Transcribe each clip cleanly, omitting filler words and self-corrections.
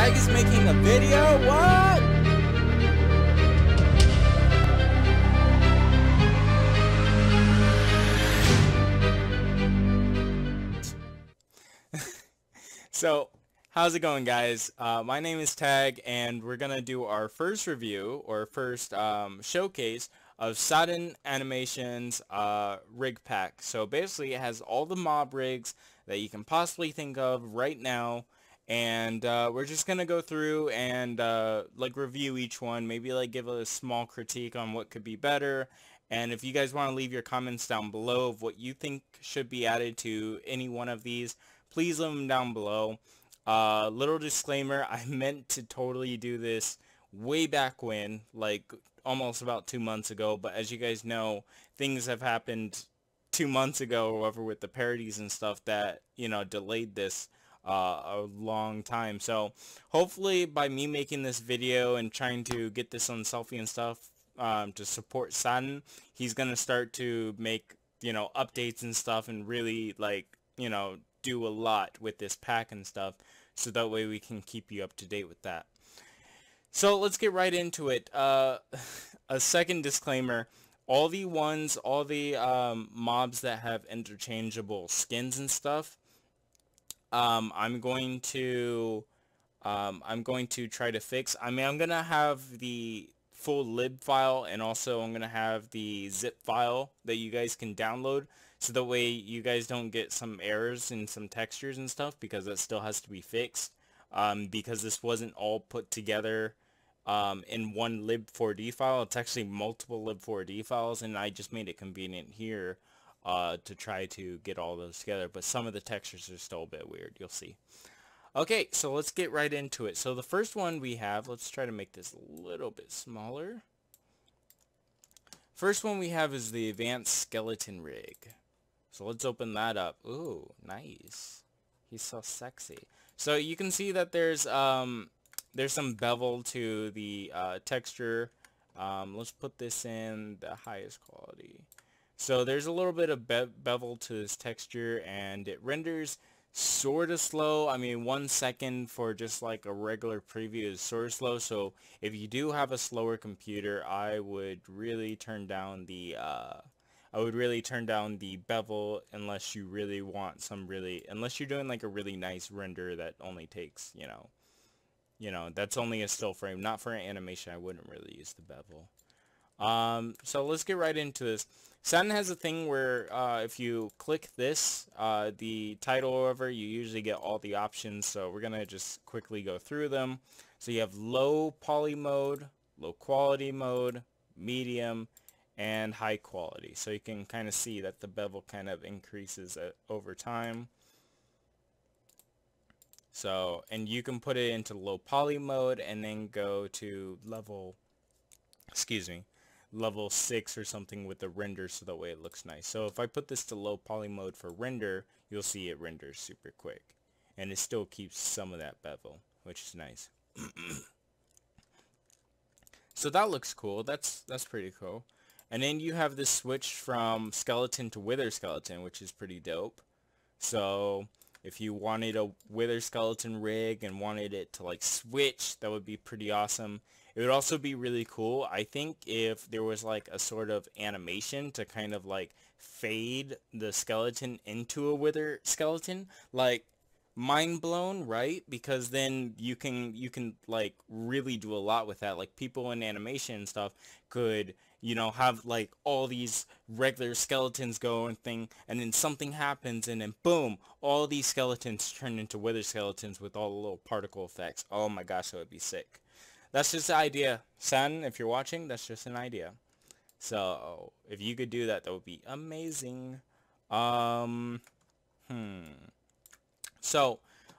Tag is making a video? What? So, how's it going, guys? My name is Tag, and we're gonna do our first review, or first showcase of Satinanimations rig pack. So basically, it has all the mob rigs that you can possibly think of right now, and we're just gonna go through and like review each one, maybe like give a small critique on what could be better. And if you guys want to leave your comments down below of what you think should be added to any one of these, please leave them down below. Little disclaimer, I meant to totally do this way back when, like almost about 2 months ago, but as you guys know, things have happened 2 months ago or whatever with the parodies and stuff that, you know, delayed this a long time. So hopefully by me making this video and trying to get this on Selfie and stuff to support Satin, he's gonna start to make, you know, updates and stuff and really, like, you know, do a lot with this pack and stuff, so that way we can keep you up to date with that. So let's get right into it. A second disclaimer, all the mobs that have interchangeable skins and stuff, I'm going to try to fix. I mean, I'm gonna have the full lib file, and also I'm gonna have the zip file that you guys can download, so that way you guys don't get some errors in some textures and stuff, because that still has to be fixed, because this wasn't all put together in one lib4d file. It's actually multiple lib4d files, and I just made it convenient here to try to get all those together, but some of the textures are still a bit weird. You'll see. Okay, so let's get right into it. So the first one we have, let's try to make this a little bit smaller. First one we have is the advanced skeleton rig. So let's open that up. Ooh, nice. He's so sexy. So you can see that there's some bevel to the texture. Let's put this in the highest quality. So there's a little bit of bevel to this texture, and it renders sort of slow. I mean, 1 second for just like a regular preview is sort of slow. So if you do have a slower computer, I would really turn down the bevel, unless you really want unless you're doing like a really nice render that only takes, you know, that's only a still frame, not for an animation. I wouldn't really use the bevel. So let's get right into this. Satin has a thing where if you click this, the title or whatever, you usually get all the options. So we're gonna just quickly go through them. So you have low poly mode, low quality mode, medium, and high quality. So you can kind of see that the bevel kind of increases over time. So, and you can put it into low poly mode and then go to level 6 or something with the render, so that way it looks nice. So if I put this to low poly mode for render, you'll see it renders super quick, and it still keeps some of that bevel, which is nice. So that looks cool. That's pretty cool. And then you have this switch from skeleton to wither skeleton, which is pretty dope. So if you wanted a wither skeleton rig and wanted it to like switch, that would be pretty awesome. It would also be really cool, I think, if there was like a sort of animation to kind of like fade the skeleton into a wither skeleton. Like, mind blown, right? Because then you can like really do a lot with that. Like, people in animation and stuff could, you know, have like all these regular skeletons go and thing, and then something happens, and then boom, all these skeletons turn into wither skeletons with all the little particle effects. Oh my gosh, that would be sick. That's just an idea. Satin, if you're watching, that's just an idea. So if you could do that, that would be amazing. So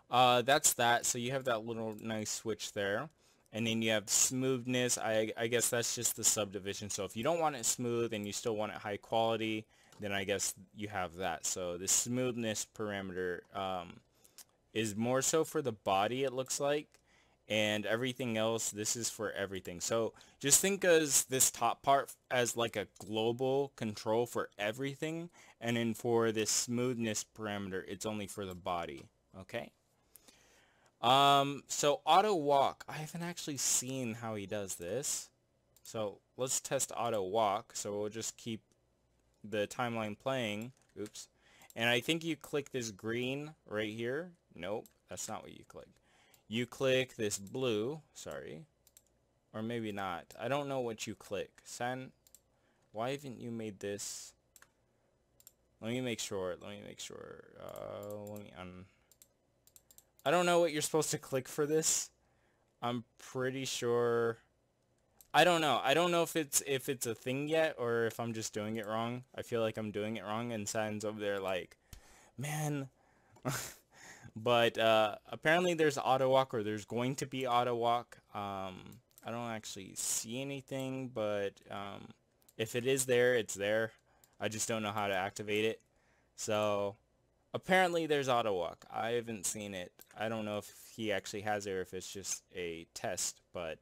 that's that. So you have that little nice switch there, and then you have smoothness. I guess that's just the subdivision. So if you don't want it smooth and you still want it high quality, then I guess you have that. So the smoothness parameter is more so for the body, it looks like, and everything else, this is for everything. So just think as this top part as like a global control for everything, and then for this smoothness parameter, it's only for the body. Okay. So auto walk, I haven't actually seen how he does this. So let's test auto walk. So we'll just keep the timeline playing. Oops. And I think you click this green right here. Nope, that's not what you click. You click this blue, sorry. Or maybe not. I don't know what you click. San, why haven't you made this? Let me make sure. Let me I don't know what you're supposed to click for this. I'm pretty sure. I don't know. I don't know if it's a thing yet or if I'm just doing it wrong. I feel like I'm doing it wrong, and San's over there like, man. But apparently there's auto walk, or there's going to be auto walk. I don't actually see anything, but if it is there, it's there. I just don't know how to activate it. So apparently there's auto walk. I haven't seen it. I don't know if he actually has it or if it's just a test, but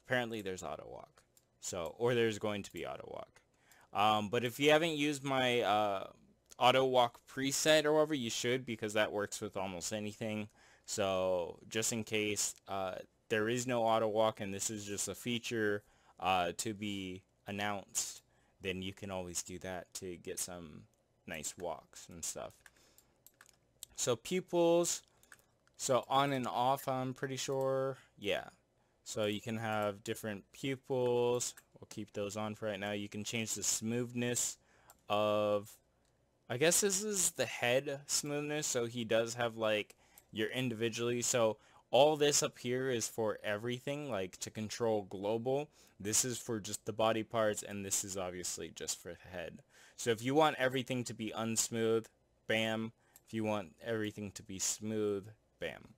apparently there's auto walk. So, or there's going to be auto walk. But if you haven't used my auto walk preset or whatever, you should, because that works with almost anything. So just in case there is no auto walk and this is just a feature to be announced, then you can always do that to get some nice walks and stuff. So pupils, so on and off, I'm pretty sure. Yeah. So you can have different pupils. We'll keep those on for right now. You can change the smoothness of, I guess this is the head smoothness. So he does have like your individually. So all this up here is for everything, like to control global. This is for just the body parts, and this is obviously just for the head. So if you want everything to be unsmooth, bam. If you want everything to be smooth, bam.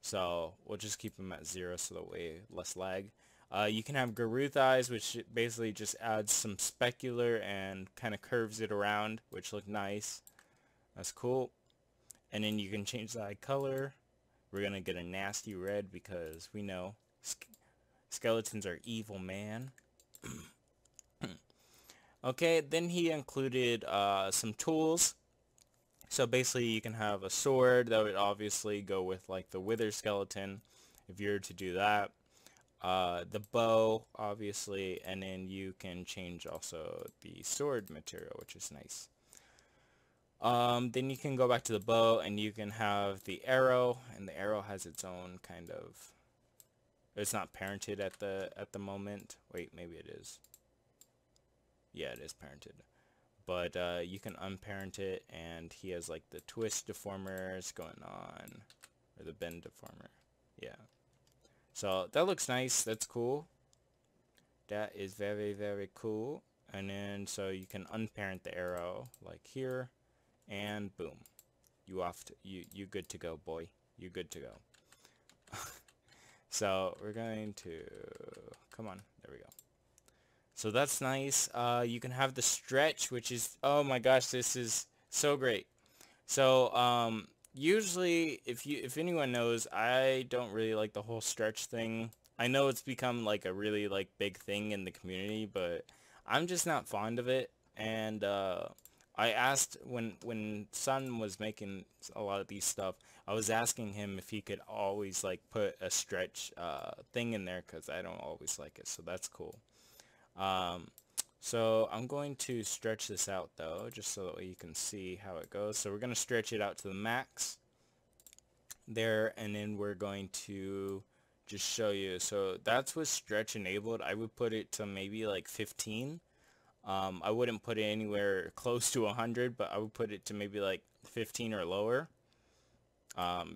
So we'll just keep them at 0 so that way less lag. You can have Garuth eyes, which basically just adds some specular and kind of curves it around, which look nice. That's cool. And then you can change the eye color. We're going to get a nasty red because we know skeletons are evil, man. Okay, then he included some tools. So basically you can have a sword that would obviously go with like the wither skeleton if you were to do that. The bow, obviously, and then you can change also the sword material, which is nice. Then you can go back to the bow and you can have the arrow, and the arrow has its own kind of, it's not parented at the moment. Wait, maybe it is. Yeah, it is parented. But you can unparent it, and he has like the twist deformers going on, or the bend deformer. Yeah. So that looks nice. That's cool. That is very, very cool. And then so you can unparent the arrow like here, and boom, you good to go, boy. You good to go. So we're going to, come on, there we go. So that's nice. You can have the stretch, which is, oh my gosh, this is so great. So usually, if anyone knows, I don't really like the whole stretch thing. I know it's become like a really like big thing in the community, but I'm just not fond of it. And I asked when Sun was making a lot of these stuff, I was asking him if he could always like put a stretch thing in there, because I don't always like it. So that's cool. So I'm going to stretch this out though, just so that you can see how it goes. So we're going to stretch it out to the max there, and then we're going to just show you. So that's with stretch enabled. I would put it to maybe like 15. I wouldn't put it anywhere close to 100, but I would put it to maybe like 15 or lower,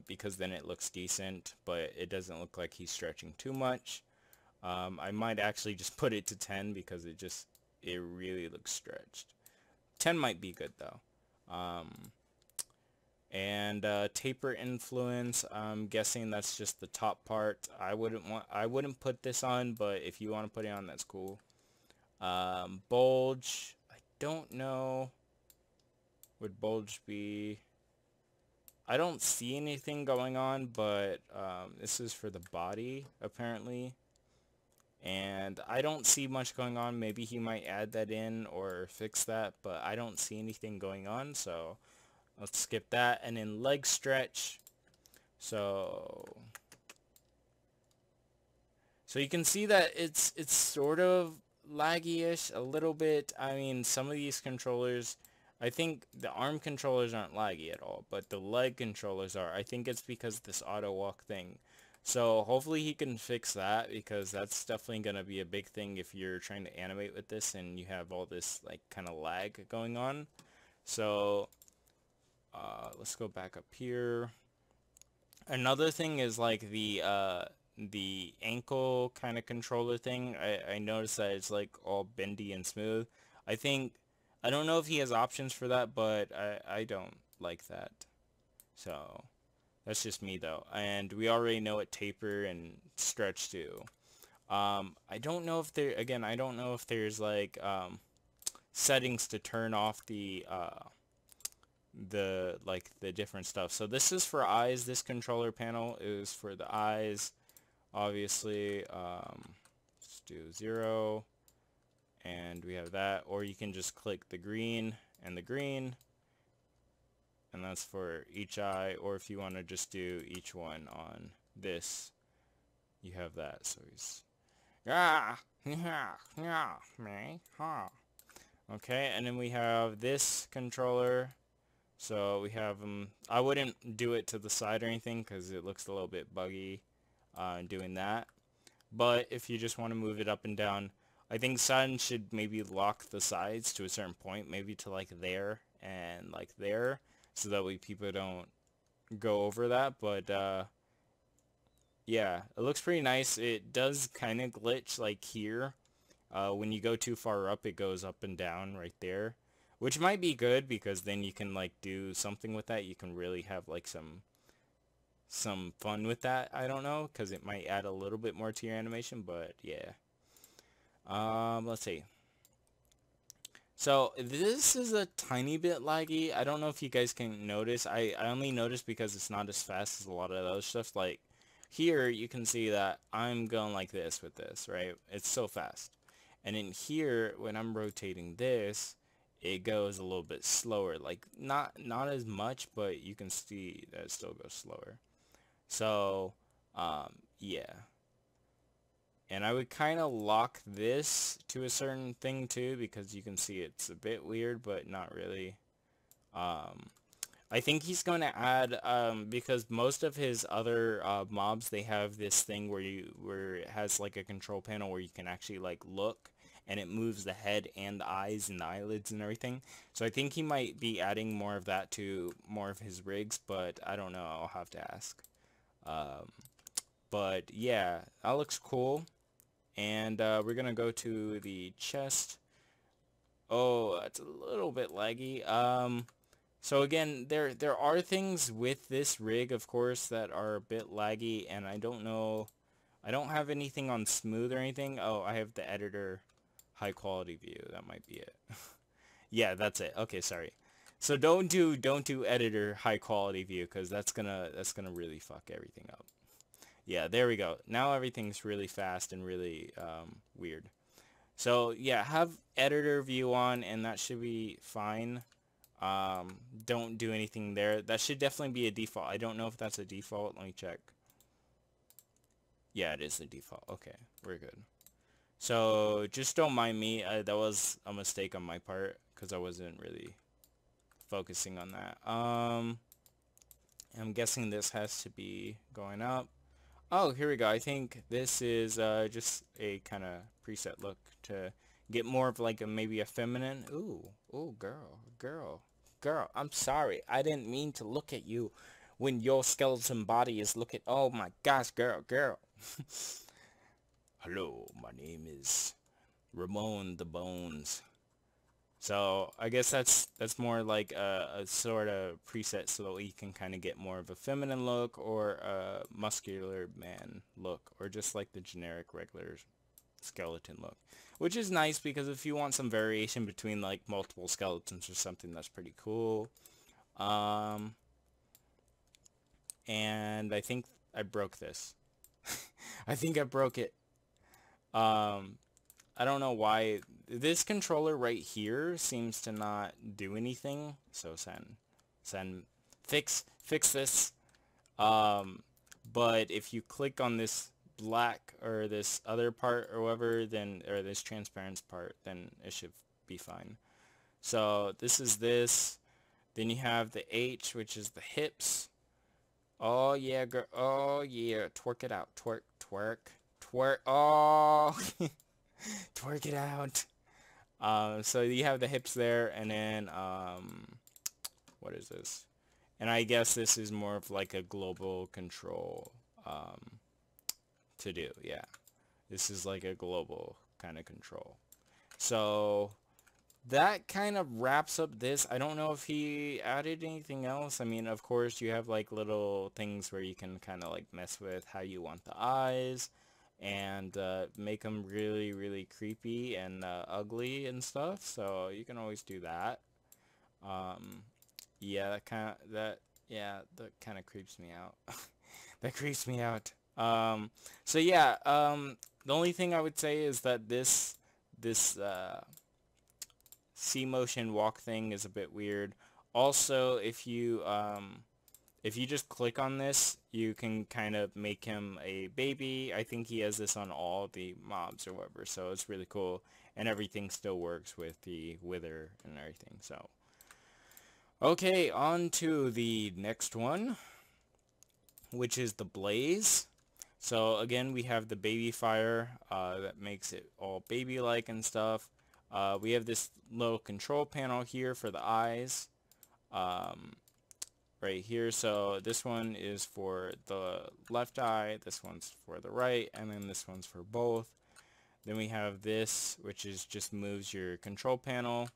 because then it looks decent, but it doesn't look like he's stretching too much. I might actually just put it to 10 because it really looks stretched. 10 might be good though. And taper influence, I'm guessing that's just the top part. I wouldn't put this on, but if you want to put it on, that's cool. Bulge, I don't know. Would bulge be, I don't see anything going on, but this is for the body apparently. And I don't see much going on. Maybe he might add that in or fix that, but I don't see anything going on, so let's skip that. And then leg stretch. So you can see that it's sort of laggy-ish a little bit. I mean, some of these controllers, I think the arm controllers aren't laggy at all, but the leg controllers are. I think it's because of this auto walk thing. So hopefully he can fix that, because that's definitely going to be a big thing if you're trying to animate with this and you have all this like kind of lag going on. So let's go back up here. Another thing is like the ankle kind of controller thing. I noticed that it's like all bendy and smooth. I don't know if he has options for that, but I don't like that. So that's just me though. And we already know what taper and stretch do. I don't know if there, again, I don't know if there's like settings to turn off the different stuff. So this is for eyes. This controller panel is for the eyes, obviously. Let's do 0, and we have that. Or you can just click the green and the green, and that's for each eye. Or if you want to just do each one on this, you have that. So he's okay, and then we have this controller. So we have them. I wouldn't do it to the side or anything because it looks a little bit buggy doing that. But if you just want to move it up and down, I think Satin should maybe lock the sides to a certain point, maybe to like there and like there, so that way people don't go over that. But yeah, it looks pretty nice. It does kind of glitch like here. When you go too far up, it goes up and down right there. Which might be good, because then you can like do something with that. You can really have like some fun with that. I don't know, because it might add a little bit more to your animation, but yeah. Let's see. So this is a tiny bit laggy. I don't know if you guys can notice. I only noticed because it's not as fast as a lot of those stuff. Like here, you can see that I'm going like this with this, right? It's so fast. And in here, when I'm rotating this, it goes a little bit slower, like not as much, but you can see that it still goes slower. So yeah, and I would kind of lock this to a certain thing too, because you can see it's a bit weird, but not really. I think he's going to add, because most of his other mobs, they have this thing where it has like a control panel where you can actually like look, and it moves the head and the eyes and the eyelids and everything. So I think he might be adding more of that to more of his rigs, but I don't know. I'll have to ask. But yeah, that looks cool. And we're gonna go to the chest. Oh, that's a little bit laggy. So again, there are things with this rig, of course, that are a bit laggy, and I don't know. I don't have anything on smooth or anything. Oh, I have the editor high quality view. That might be it. Yeah, that's it. Okay, sorry. So don't do editor high quality view, because that's gonna really fuck everything up. Yeah, there we go. Now everything's really fast and really weird. So yeah, have editor view on, and that should be fine. Don't do anything there. That should definitely be a default. I don't know if that's a default. Let me check. Yeah, it is the default. Okay, we're good. So just don't mind me. That was a mistake on my part, because I wasn't really focusing on that. I'm guessing this has to be going up. Oh, here we go. I think this is just a kind of preset look to get more of like maybe a feminine. Ooh, girl. I'm sorry. I didn't mean to look at you when your skeleton body is looking. Oh my gosh, girl. Hello, my name is Ramon the Bones. So I guess that's more like a sort of preset, so that you can kind of get more of a feminine look, or a muscular man look, or just like the generic regular skeleton look, which is nice, because if you want some variation between like multiple skeletons or something, that's pretty cool. And I think I broke this. I think I broke it. I don't know why this controller right here seems to not do anything. So Sen, fix this. But if you click on this black or this other part or whatever, then, or this transparent part, then it should be fine. So this is this. Then you have the H, which is the hips. Oh yeah, girl. Oh yeah, twerk it out. Twerk, twerk, twerk. Oh, twerk it out. So you have the hips there, and then what is this? And I guess this is more of like a global control to do. Yeah, this is like a global kind of control. So that kind of wraps up this. I don't know if he added anything else. I mean, of course, you have like little things where you can kind of like mess with how you want the eyes and make them really, really creepy and ugly and stuff. So you can always do that. Yeah, that kind of creeps me out. That creeps me out. So yeah, the only thing I would say is that this C motion walk thing is a bit weird. Also, if you just click on this, you can kind of make him a baby. I think he has this on all the mobs or whatever, so it's really cool. And everything still works with the wither and everything, so. Okay, on to the next one, which is the blaze. So again, we have the baby fire that makes it all baby-like and stuff. We have this little control panel here for the eyes right here. So this one is for the left eye, this one's for the right, and then this one's for both. Then we have this, which is just moves your control panel,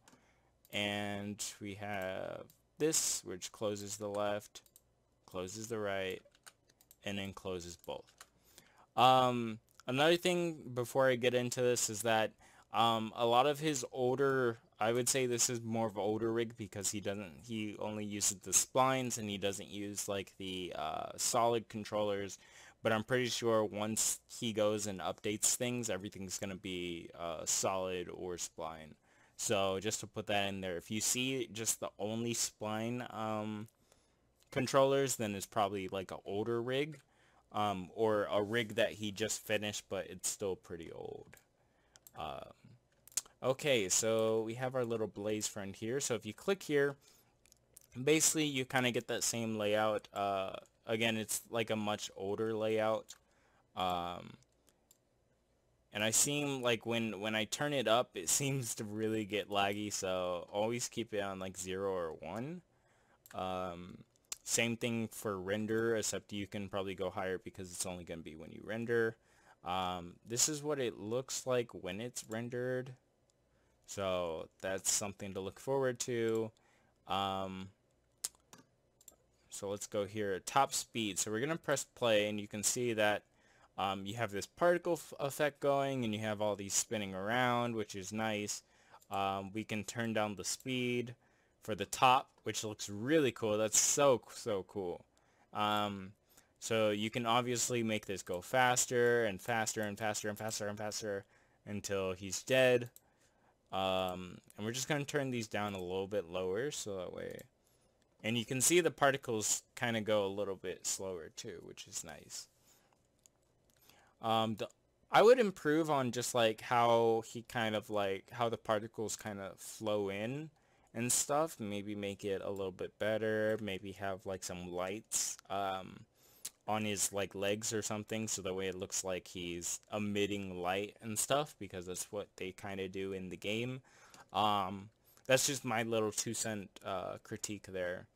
and we have this, which closes the left, closes the right, and then closes both. Another thing before I get into this is that a lot of his older, I would say this is more of an older rig because he only uses the splines and he doesn't use like the solid controllers, but I'm pretty sure once he goes and updates things, everything's going to be solid or spline. So just to put that in there, if you see just the only spline controllers, then it's probably like an older rig. Or a rig that he just finished, but it's still pretty old. Okay, so we have our little blaze friend here. So if you click here, basically you kind of get that same layout. Again, it's like a much older layout. And I seem like when I turn it up, it seems to really get laggy. So always keep it on like 0 or 1. Same thing for render, except you can probably go higher because it's only going to be when you render. This is what it looks like when it's rendered. So that's something to look forward to. So let's go here, top speed. So we're going to press play, and you can see that you have this particle effect going, and you have all these spinning around, which is nice. We can turn down the speed for the top, which looks really cool. That's so cool. So you can obviously make this go faster and faster and faster and faster and faster until he's dead. And we're just going to turn these down a little bit lower so that way. And you can see the particles kind of go a little bit slower too, which is nice. I would improve on just like how he kind of like how the particles kind of flow in and stuff. Maybe make it a little bit better. Maybe have like some lights on his like legs or something, so that way it looks like he's emitting light and stuff, because that's what they kind of do in the game. That's just my little 2-cent critique there.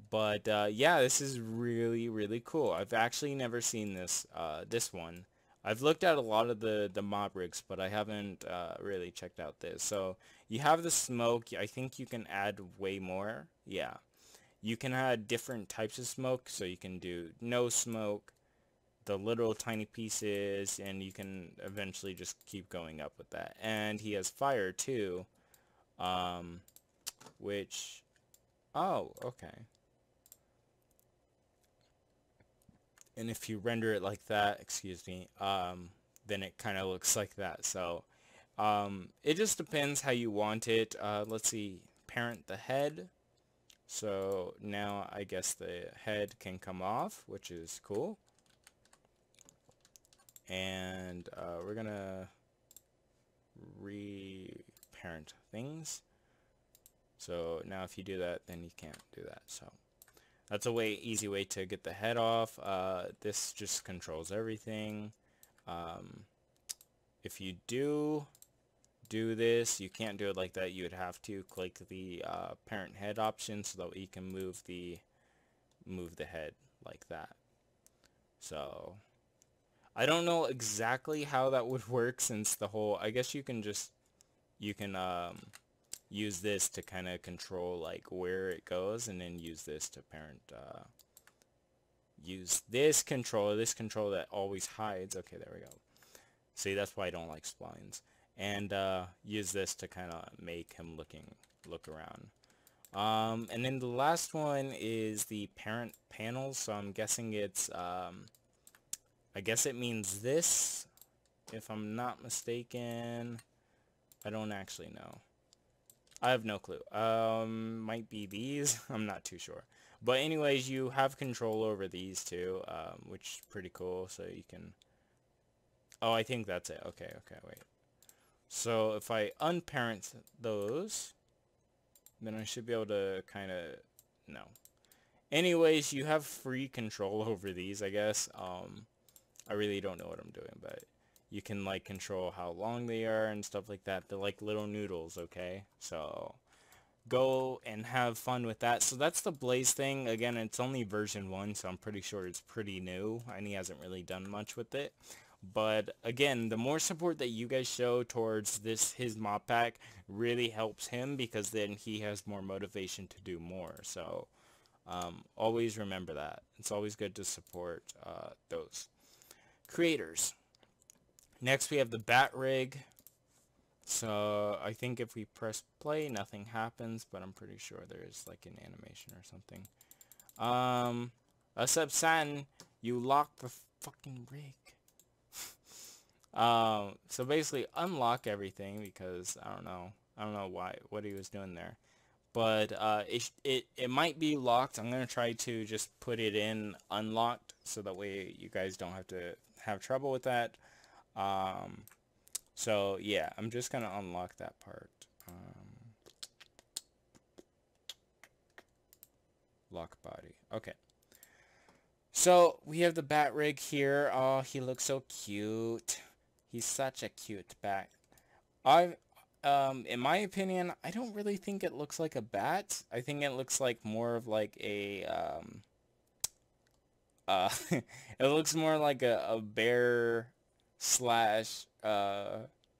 But yeah, this is really cool. I've actually never seen this this one. I've looked at a lot of the mob rigs, but I haven't really checked out this. So you have the smoke. I think you can add way more. Yeah. You can add different types of smoke. So you can do no smoke, the little tiny pieces, and you can eventually just keep going up with that. And he has fire too, which, oh, okay. And if you render it like that, excuse me, then it kind of looks like that. So it just depends how you want it. Let's see, parent the head. So now I guess the head can come off, which is cool. And we're gonna reparent things. So now if you do that, then you can't do that. So that's a easy way to get the head off. This just controls everything. If you do this, you can't do it like that. You would have to click the parent head option so that you can move the head like that. So I don't know exactly how that would work, since the whole, I guess you can use this to kind of control like where it goes, and then use this to parent, use this control that always hides. Okay, there we go. See, that's why I don't like splines. And use this to kind of make him look around. And then the last one is the parent panel. So I'm guessing it's, I guess it means this, if I'm not mistaken. I don't actually know. I have no clue. Might be these. I'm not too sure. But anyways, you have control over these two, which is pretty cool. So you can... Oh, I think that's it. Okay, wait. So if I unparent those, then I should be able to kind of... No. Anyways, you have free control over these, I guess. I really don't know what I'm doing, but you can like control how long they are and stuff like that. They're like little noodles, okay? So go and have fun with that. So that's the Blaze thing. Again, it's only version 1, so I'm pretty sure it's pretty new, and he hasn't really done much with it. But again, the more support that you guys show towards his mod pack really helps him, because then he has more motivation to do more. So always remember that. It's always good to support those creators. Next we have the bat rig. So I think if we press play, nothing happens, but I'm pretty sure there is like an animation or something. Except Satin, you locked the fucking rig. So basically unlock everything, because I don't know what he was doing there. But it might be locked. I'm gonna try to just put it in unlocked, so that way you guys don't have to have trouble with that. So yeah, I'm just gonna unlock that part. Lock body. Okay. So we have the bat rig here. Oh, he looks so cute. He's such a cute bat. In my opinion, I don't really think it looks like a bat. I think it looks like more of like a, it looks more like a bear slash,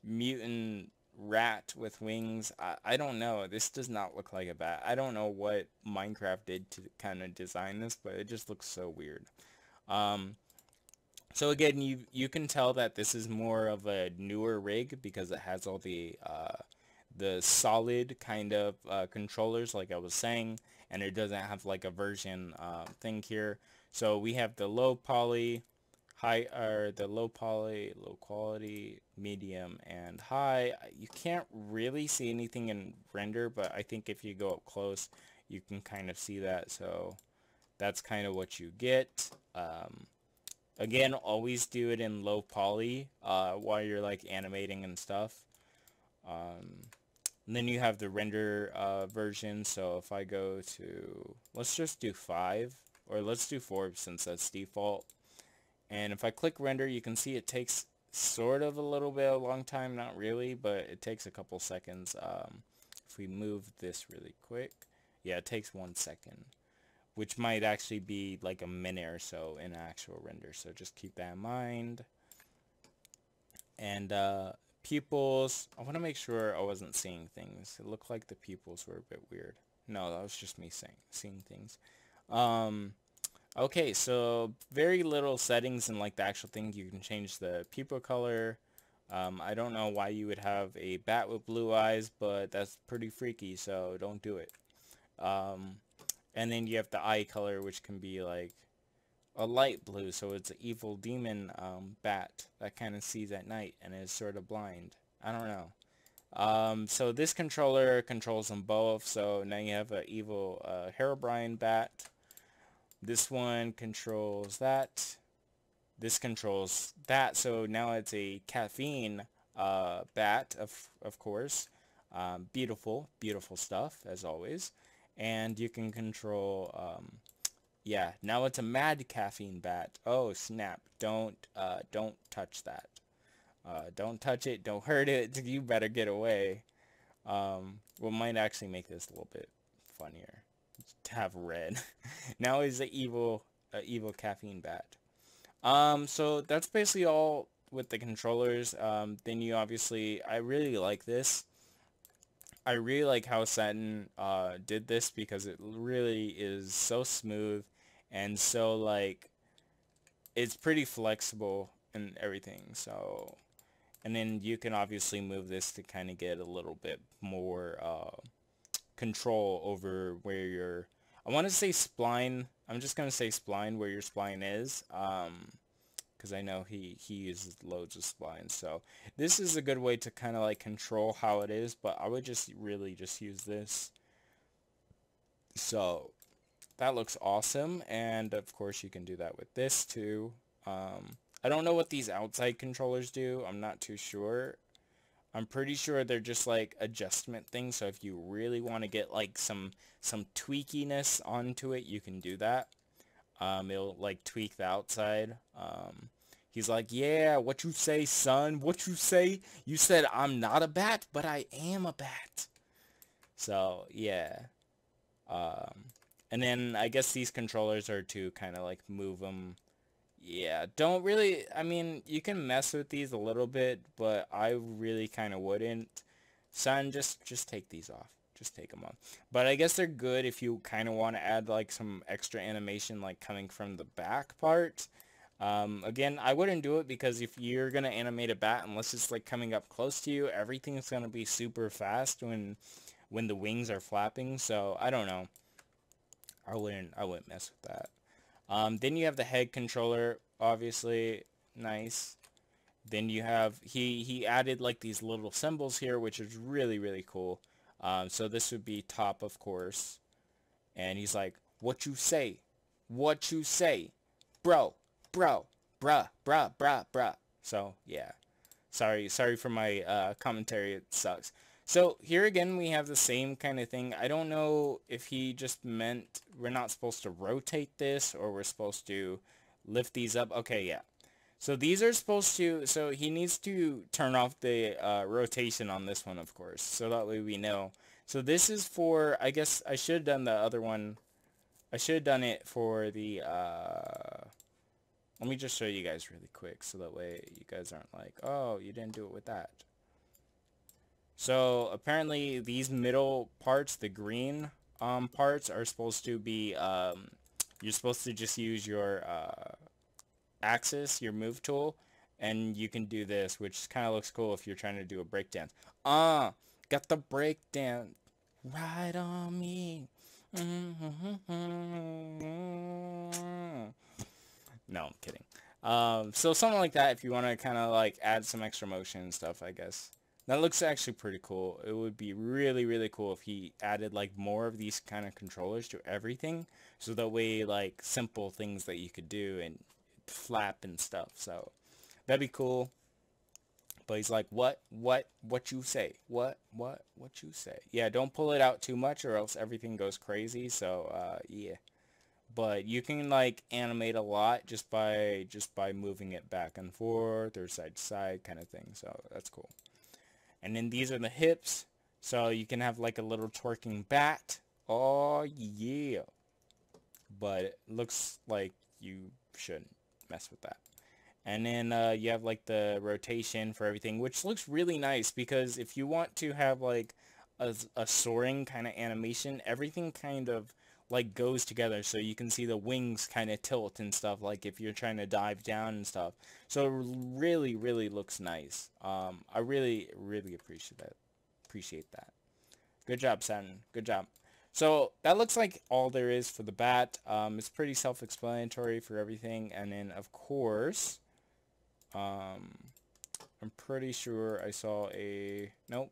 mutant rat with wings. I don't know. This does not look like a bat. I don't know what Minecraft did to kind of design this, but it just looks so weird. So again, you can tell that this is more of a newer rig, because it has all the solid kind of controllers, like I was saying, and it doesn't have like a version thing here. So we have the low poly, low quality, medium, and high. You can't really see anything in render, but I think if you go up close, you can kind of see that. So that's kind of what you get. Again, always do it in low poly while you're like animating and stuff. And then you have the render version. So if I go to, let's just do 5, or let's do 4 since that's default. And if I click render, you can see it takes sort of a little bit of a long time, not really, but it takes a couple seconds. If we move this really quick, yeah, it takes 1 second, which might actually be like a minute or so in actual render. So just keep that in mind. And pupils, I want to make sure I wasn't seeing things. It looked like the pupils were a bit weird. No, that was just me seeing things. Okay, so very little settings in like the actual thing. You can change the pupil color. I don't know why you would have a bat with blue eyes, but that's pretty freaky, so don't do it. And then you have the eye color, which can be like a light blue, so it's an evil demon bat that kind of sees at night and is sort of blind. I don't know. So this controller controls them both. So now you have an evil Herobrine bat. This one controls that. This controls that. So now it's a caffeine bat, of course. Beautiful, beautiful stuff as always. And you can control, yeah. Now it's a mad caffeine bat. Oh snap! Don't touch that. Don't touch it. Don't hurt it. You better get away. What might actually make this a little bit funnier to have red. Now is the evil caffeine bat. So that's basically all with the controllers. Then you obviously, I really like this. I really like how Satin did this because it really is so smooth and so like it's pretty flexible and everything. So, and then you can obviously move this to kind of get a little bit more control over where your, I want to say spline. I'm just going to say spline where your spline is. Because I know he uses loads of splines. So this is a good way to kind of like control how it is, but I would just really just use this. So that looks awesome, and of course you can do that with this too. I don't know what these outside controllers do. I'm not too sure. I'm pretty sure they're just like adjustment things, so if you really want to get like some tweakiness onto it, you can do that. It'll like tweak the outside. He's like, yeah, what you say, son? What you say? You said I'm not a bat, but I am a bat. So, yeah. And then I guess these controllers are to kind of like move them. Yeah, don't really, I mean, you can mess with these a little bit, but I really kind of wouldn't. Son, just take these off. Just take them off. But I guess they're good if you kind of want to add like some extra animation like coming from the back part. Again, I wouldn't do it because if you're going to animate a bat, unless it's like coming up close to you, everything's going to be super fast when the wings are flapping. So I don't know. I wouldn't mess with that. Then you have the head controller, obviously, nice. Then you have, he added like these little symbols here, which is really, really cool. So this would be top, of course. And he's like, what you say? What you say? Bro, bruh, bruh. So, yeah. Sorry for my commentary, it sucks. So, here again, we have the same kind of thing. I don't know if he just meant we're not supposed to rotate this or we're supposed to lift these up. Okay, yeah. So, these are supposed to, so he needs to turn off the rotation on this one, of course. So, that way we know. So, this is for, I guess I should have done the other one. I should have done it for the, let me just show you guys really quick so that way you guys aren't like, oh, you didn't do it with that. So apparently these middle parts, the green parts, are supposed to be, you're supposed to just use your axis, your move tool, and you can do this, which kind of looks cool if you're trying to do a breakdance. Got the breakdance right on me. No, I'm kidding. So something like that if you want to kind of like add some extra motion and stuff, I guess. That looks actually pretty cool. It would be really, really cool if he added like more of these kind of controllers to everything. So that way like simple things that you could do and flap and stuff. So that'd be cool. But he's like, what you say? What you say? Yeah, don't pull it out too much or else everything goes crazy. So, yeah. But you can like animate a lot just by moving it back and forth or side to side kind of thing. So that's cool. And then these are the hips. So you can have like a little twerking bat. Oh yeah. But it looks like you shouldn't mess with that. And then you have like the rotation for everything, which looks really nice because if you want to have like a soaring kind of animation, everything kind of like goes together, so you can see the wings kind of tilt and stuff, like if you're trying to dive down and stuff. So it really, really looks nice. I really, really appreciate that. Good job, Satin. Good job. So that looks like all there is for the bat. It's pretty self-explanatory for everything. And then, of course, I'm pretty sure I saw a... Nope.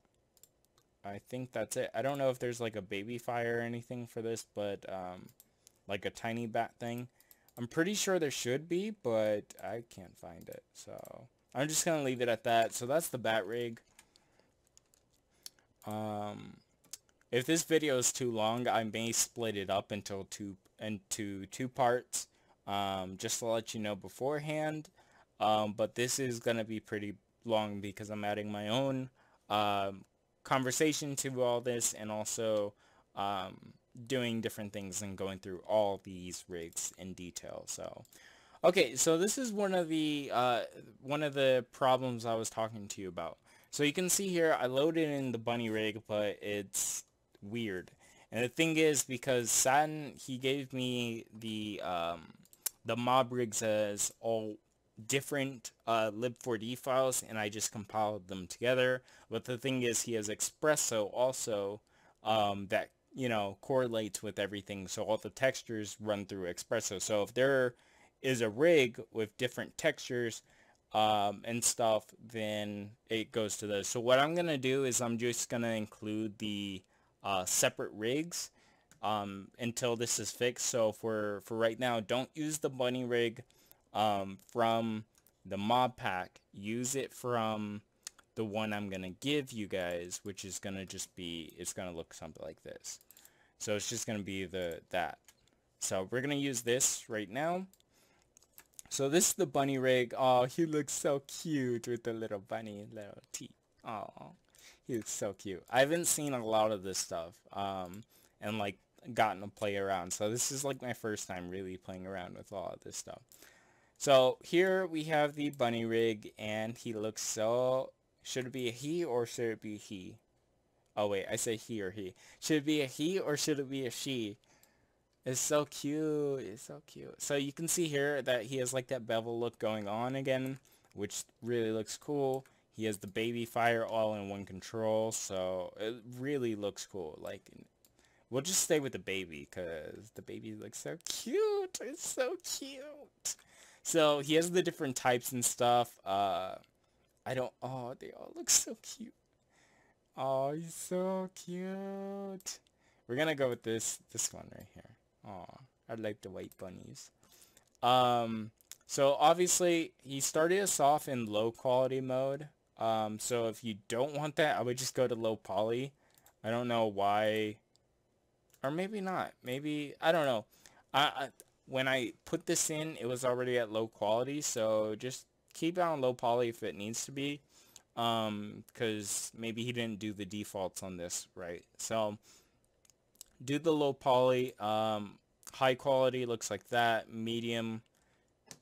I think that's it. I don't know if there's like a baby fire or anything for this, but like a tiny bat thing. I'm pretty sure there should be, but I can't find it. So I'm just gonna leave it at that. So that's the bat rig. If this video is too long, I may split it up into two parts, just to let you know beforehand. But this is gonna be pretty long because I'm adding my own conversation to all this, and also doing different things and going through all these rigs in detail. So okay, so this is one of the problems I was talking to you about. So you can see here I loaded in the bunny rig, but it's weird. And the thing is, because Satin, he gave me the mob rigs as all different lib4d files, and I just compiled them together. But the thing is, he has Espresso also, that, you know, correlates with everything, so all the textures run through Espresso. So if there is a rig with different textures and stuff, then it goes to those. So what I'm gonna do is I'm just gonna include the separate rigs until this is fixed. So for right now, don't use the bunny rig from the mob pack. Use it from the one I'm gonna give you guys, which is gonna just be, it's gonna look something like this. So it's just gonna be that. So we're gonna use this right now. So this is the bunny rig. Oh, he looks so cute with the little bunny, little teeth. Oh, he looks so cute. I haven't seen a lot of this stuff, and like gotten to play around. So this is like my first time really playing around with all of this stuff. So here we have the bunny rig, and he looks so, should it be a he or should it be a he? Oh wait, I say he or he. Should it be a he or should it be a she? It's so cute. It's so cute. So you can see here that he has like that bevel look going on again, which really looks cool. He has the baby fire all in one control, so it really looks cool. Like, we'll just stay with the baby because the baby looks so cute. It's so cute. So he has the different types and stuff. Oh, they all look so cute. Oh, he's so cute. We're gonna go with this one right here. Oh, I like the white bunnies. So obviously he started us off in low quality mode. So if you don't want that, I would just go to low poly. I don't know why, or maybe not. Maybe, I don't know. When I put this in, it was already at low quality, so just keep it on low poly if it needs to be. Because maybe he didn't do the defaults on this right. So do the low poly. High quality looks like that. Medium,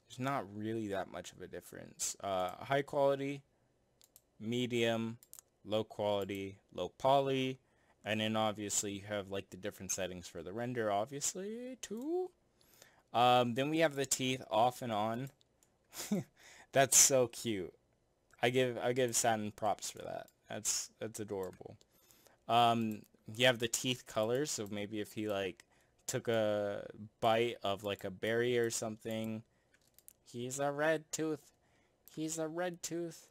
there's not really that much of a difference. High quality, medium, low quality, low poly, and then obviously you have like the different settings for the render, obviously, too. Then we have the teeth off and on. That's so cute. I give Satin props for that. That's adorable. You have the teeth colors, so maybe if he like took a bite of like a berry or something, he's a red tooth. He's a red tooth.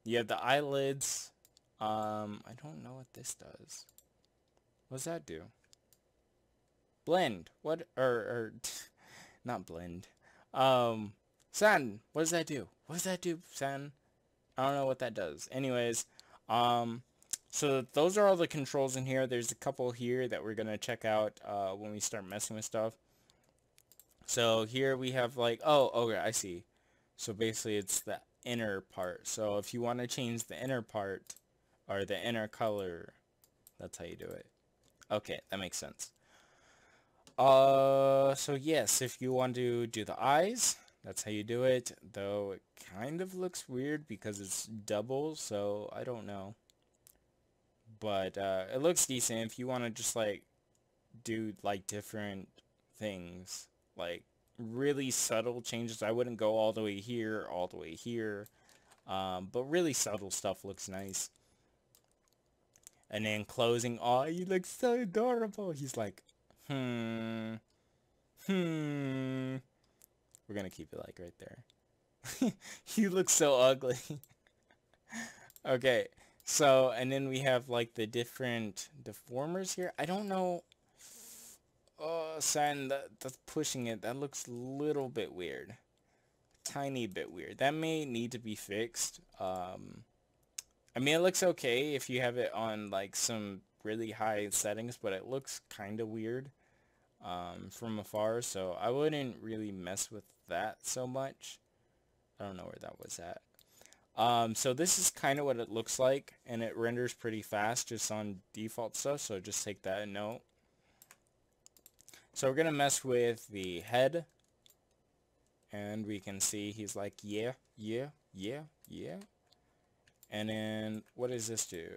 You have the eyelids. I don't know what this does. What does that do? Blend. What? Or not blend. Satin. What does that do? What does that do, Satin? I don't know what that does. Anyways, so those are all the controls in here. There's a couple here that we're gonna check out when we start messing with stuff. So here we have like, oh, okay, I see. So basically it's the inner part. So if you want to change the inner part or the inner color, that's how you do it. Okay, that makes sense. So yes, if you want to do the eyes, that's how you do it, though it kind of looks weird because it's double, so I don't know. But it looks decent if you want to just like do like different things, like really subtle changes. I wouldn't go all the way here, all the way here, but really subtle stuff looks nice. And then closing, oh, he looks so adorable. He's like, We're gonna keep it like right there. He looks so ugly. Okay, So, and then we have like the different deformers here. I don't know. Oh, Satin, that's pushing it. That looks a little bit weird. Tiny bit weird. That may need to be fixed. I mean, it looks okay if you have it on like some really high settings, but it looks kind of weird from afar, so I wouldn't really mess with that so much. I don't know where that was at. So this is kind of what it looks like, and it renders pretty fast just on default stuff, so just take that a note. So we're going to mess with the head, and we can see he's like, yeah, yeah, yeah, yeah. And then, what does this do?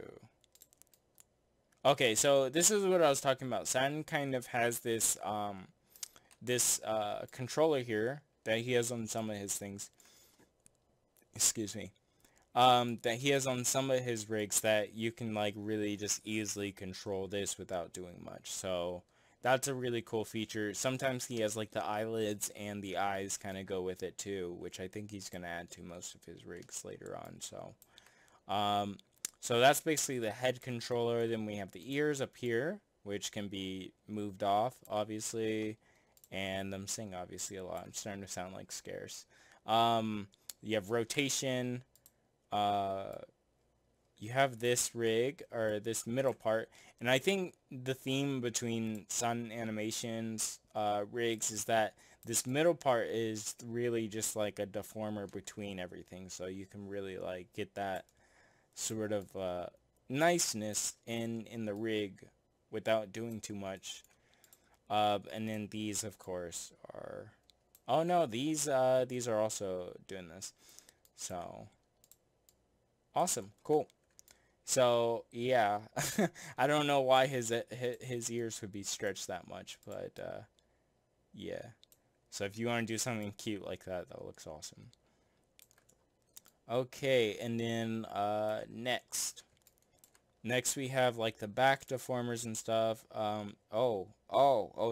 Okay, so this is what I was talking about. Satin kind of has this, controller here that he has on some of his things. Excuse me. That he has on some of his rigs that you can like really just easily control this without doing much. So that's a really cool feature. Sometimes he has like the eyelids and the eyes kind of go with it too, which I think he's going to add to most of his rigs later on. So that's basically the head controller. Then we have the ears up here, which can be moved off, obviously, and them sing obviously a lot. I'm starting to sound like scarce. You have rotation. You have this rig, or this middle part, and I think the theme between Satinanimations rigs is that this middle part is really just like a deformer between everything, so you can really like get that sort of niceness in the rig without doing too much. And then these, of course, are... Oh no, these are also doing this. So awesome, cool. So yeah, I don't know why his ears would be stretched that much, but yeah. So if you want to do something cute like that, that looks awesome. Okay, and then next we have like the back deformers and stuff. Oh,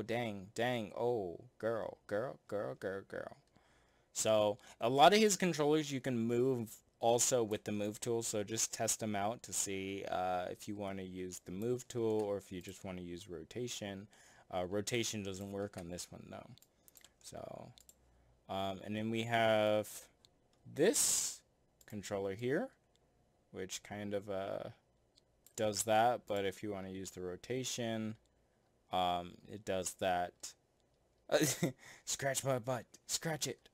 dang, oh, girl. So a lot of his controllers you can move also with the move tool, so just test them out to see if you want to use the move tool or if you just want to use rotation. Rotation doesn't work on this one though. So, and then we have this controller here, which kind of does that, but if you want to use the rotation, it does that. Scratch my butt, scratch it.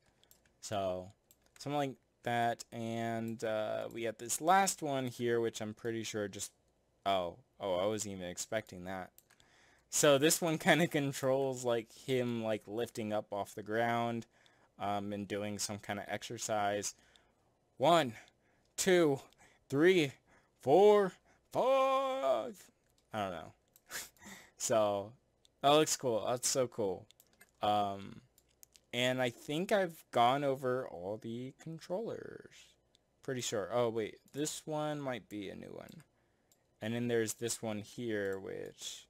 So something like that. And we have this last one here, which I'm pretty sure just I wasn't even expecting that. So this one kind of controls like him like lifting up off the ground and doing some kind of exercise. 1, 2, 3, 4, 5. I don't know. So that looks cool. That's so cool. And I think I've gone over all the controllers. Pretty sure. Oh wait, this one might be a new one. And then there's this one here, which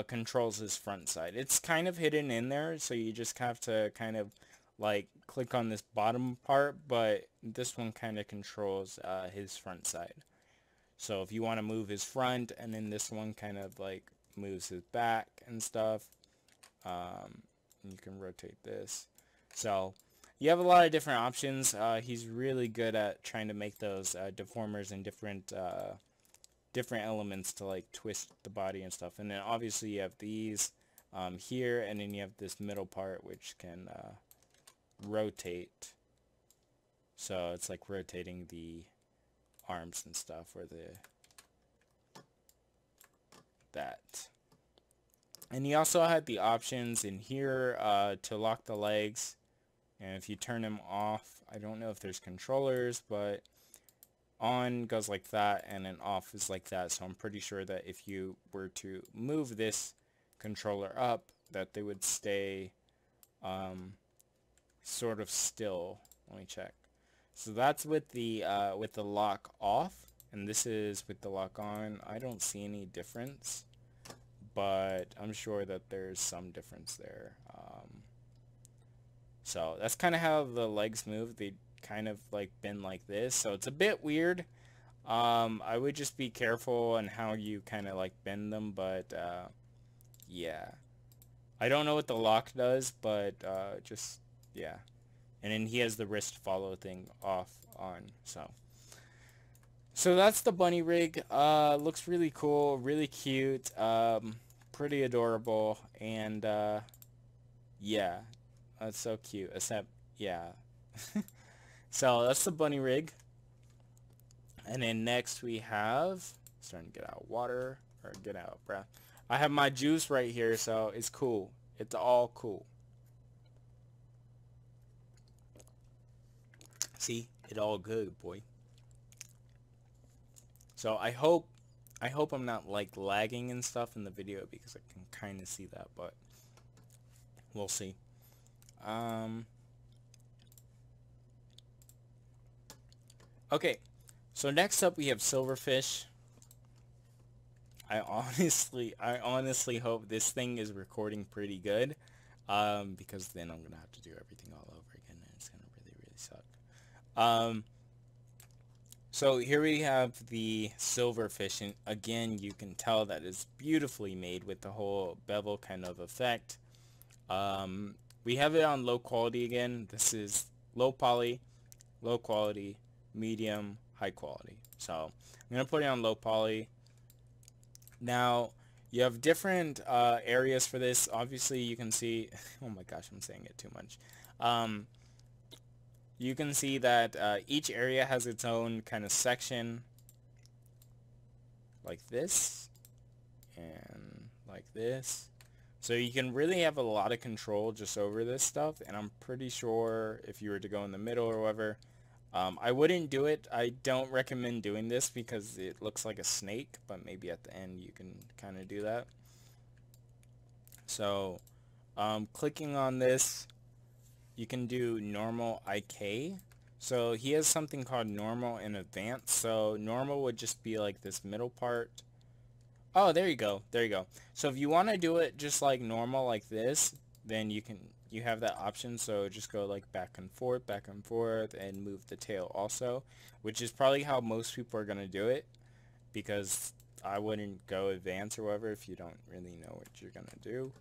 controls his front side. It's kind of hidden in there, so you just have to kind of like click on this bottom part, but this one kind of controls his front side. So if you want to move his front, and then this one kind of like moves his back and stuff, you can rotate this. So you have a lot of different options. He's really good at trying to make those deformers and different elements to like twist the body and stuff. And then obviously you have these here, and then you have this middle part which can rotate. So it's like rotating the arms and stuff, or that. And he also had the options in here to lock the legs, and if you turn them off, I don't know if there's controllers, but on goes like that, and then off is like that. So I'm pretty sure that if you were to move this controller up, that they would stay sort of still. Let me check. So that's with the lock off, and this is with the lock on. I don't see any difference, but I'm sure that there's some difference there. So that's kind of how the legs move. They kind of like bend like this, so it's a bit weird. I would just be careful on how you kind of like bend them, but yeah. I don't know what the lock does, but just, yeah. And then he has the wrist follow thing off on, so that's the bunny rig. Looks really cool, really cute, pretty adorable, and yeah, that's so cute. Except, yeah. So that's the bunny rig. And then next we have, starting to get out of water, or get out of breath. I have my juice right here, so it's cool. It's all cool. See, it all good, boy. So I hope I'm not like lagging and stuff in the video, because I can kind of see that, but we'll see. Okay, so next up we have silverfish. I honestly hope this thing is recording pretty good, because then I'm gonna have to do everything all over again, and it's gonna really suck. So here we have the silverfish, and again, you can tell that it's beautifully made with the whole bevel kind of effect. We have it on low quality again. This is low poly, low quality, medium, high quality. So I'm gonna put it on low poly. Now you have different areas for this. Obviously you can see, oh my gosh, I'm saying it too much. You can see that each area has its own kind of section, like this and like this. So you can really have a lot of control just over this stuff, and I'm pretty sure if you were to go in the middle or whatever, I wouldn't do it. I don't recommend doing this because it looks like a snake, but maybe at the end you can kind of do that. So clicking on this, you can do normal IK. So he has something called normal and advanced. So normal would just be like this middle part. Oh, there you go. There you go. So if you want to do it just like normal like this, then you have that option. So just go like back and forth, and move the tail also, which is probably how most people are going to do it, because I wouldn't go advanced or whatever if you don't really know what you're going to do.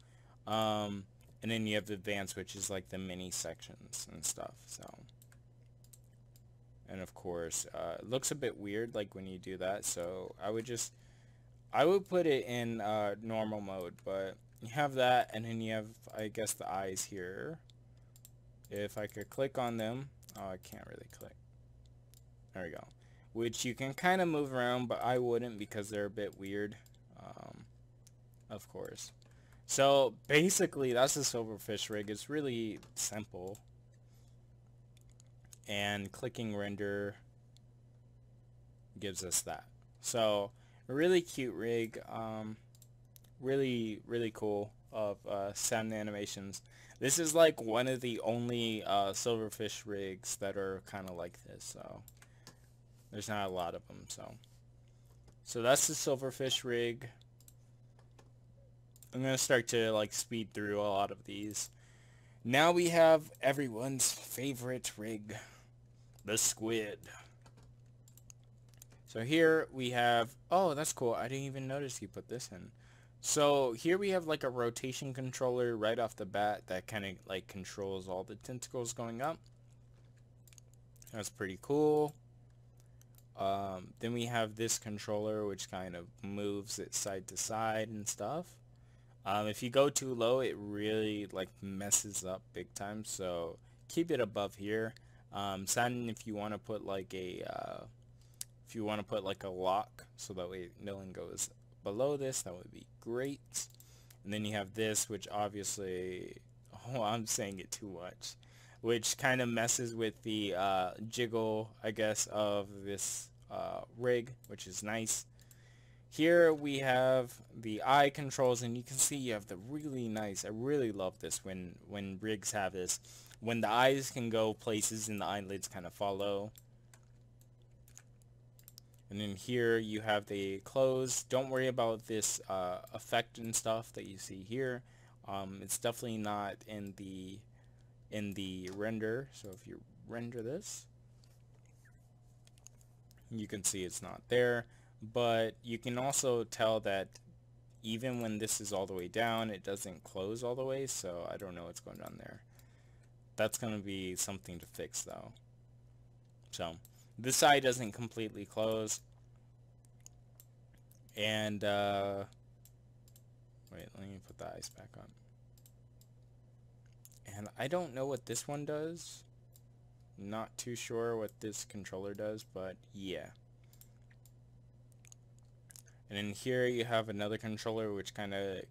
And then you have advanced, which is like the mini sections and stuff. So, and of course, it looks a bit weird like when you do that. So I would put it in normal mode, but you have that, and then you have, I guess, the eyes here. If I could click on them, oh, I can't really click. There we go. Which you can kind of move around, but I wouldn't because they're a bit weird, of course. So basically, that's the silverfish rig. It's really simple, and clicking render gives us that. So a really cute rig, really cool, of Satinanimations. This is like one of the only silverfish rigs that are kind of like this. So there's not a lot of them. So that's the silverfish rig. I'm gonna start to like speed through a lot of these. Now we have everyone's favorite rig, the squid. So here we have, oh, that's cool. I didn't even notice you put this in. So here we have like a rotation controller right off the bat that kind of like controls all the tentacles going up. That's pretty cool. Then we have this controller which kind of moves it side to side and stuff. If you go too low, it really like messes up big time, so keep it above here. Satin, if you want to put like a lock, so that way no one goes below this, that would be great. And then you have this, which obviously, oh, I'm saying it too much, which kind of messes with the jiggle, I guess, of this rig, which is nice. Here we have the eye controls, and you can see you have the really nice, I really love this when rigs have this, when the eyes can go places and the eyelids kind of follow. And then here you have the close. Don't worry about this effect and stuff that you see here. It's definitely not in the render. So if you render this, you can see it's not there, but you can also tell that even when this is all the way down, it doesn't close all the way, so I don't know what's going on there. That's going to be something to fix though. So this side doesn't completely close, and wait, let me put the ice back on. And I don't know what this one does. Not too sure what this controller does, but yeah. And in here you have another controller which kind of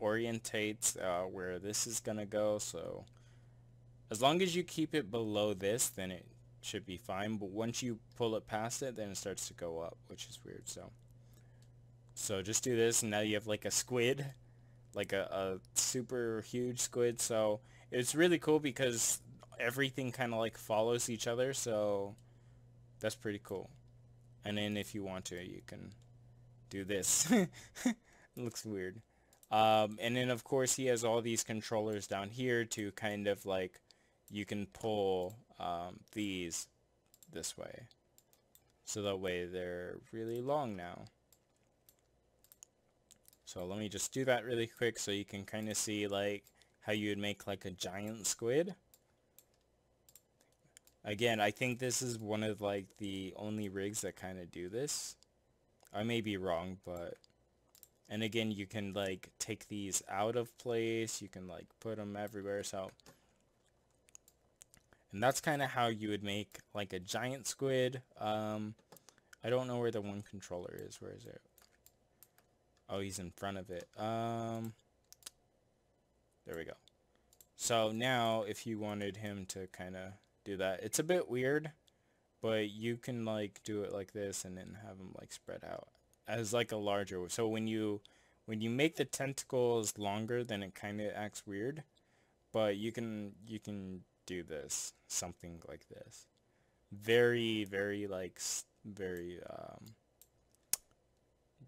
orientates where this is gonna go, so as long as you keep it below this, then it should be fine, but once you pull it past it, then it starts to go up, which is weird. So just do this, and now you have like a squid, like a super huge squid. So it's really cool because everything kind of like follows each other, so that's pretty cool. And then if you want to, you can do this. It looks weird. And then of course he has all these controllers down here to kind of like, you can pull these this way, so that way they're really long now. So let me just do that really quick so you can kind of see like how you would make like a giant squid. Again, I think this is one of like the only rigs that kind of do this. I may be wrong, but... And again, you can like take these out of place, you can like put them everywhere, so... And that's kind of how you would make like a giant squid. I don't know where the one controller is. Where is it? Oh, he's in front of it. There we go. So now if you wanted him to kind of do that, it's a bit weird, but you can like do it like this and then have them like spread out as like a larger. So when you make the tentacles longer, then it kind of acts weird, but you can do this, something like this. Very like very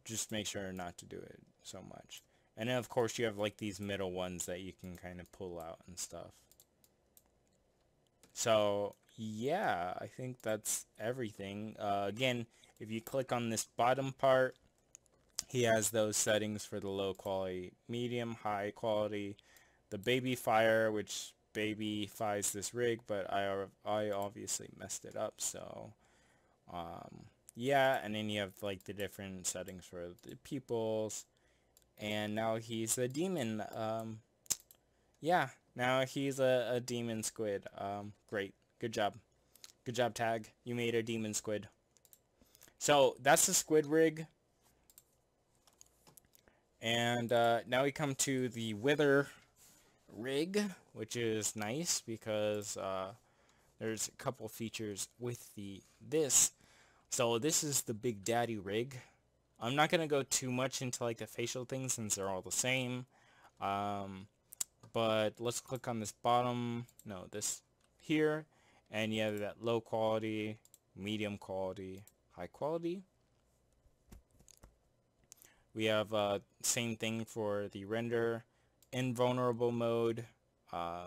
just make sure not to do it so much. And then of course you have like these middle ones that you can kind of pull out and stuff. So yeah, I think that's everything. Again, if you click on this bottom part, he has those settings for the low quality, medium, high quality, the baby fire, which baby-fies this rig, but I obviously messed it up, so yeah. And then you have like the different settings for the peoples, and now he's a demon. Yeah, now he's a demon squid. Great, good job Tag, you made a demon squid. So that's the squid rig. And now we come to the wither rig, which is nice because there's a couple features with this. So this is the Big Daddy rig. I'm not gonna go too much into like the facial things since they're all the same. But let's click on this bottom, no, this here, and you have that low quality, medium quality, high quality. We have same thing for the render, invulnerable mode. I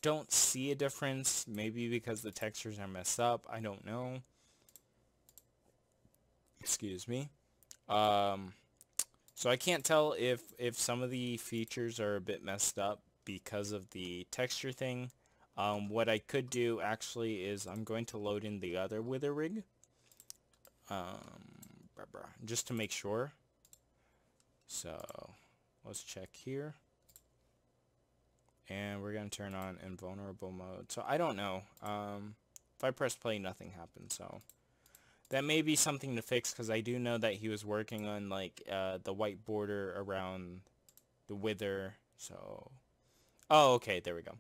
don't see a difference, maybe because the textures are messed up, I don't know. Excuse me. So I can't tell if some of the features are a bit messed up because of the texture thing. What I could do actually is I'm going to load in the other wither rig. Just to make sure. So let's check here. And we're going to turn on invulnerable mode. So I don't know. If I press play, nothing happens. So that may be something to fix, because I do know that he was working on like the white border around the wither. So, oh, okay, there we go.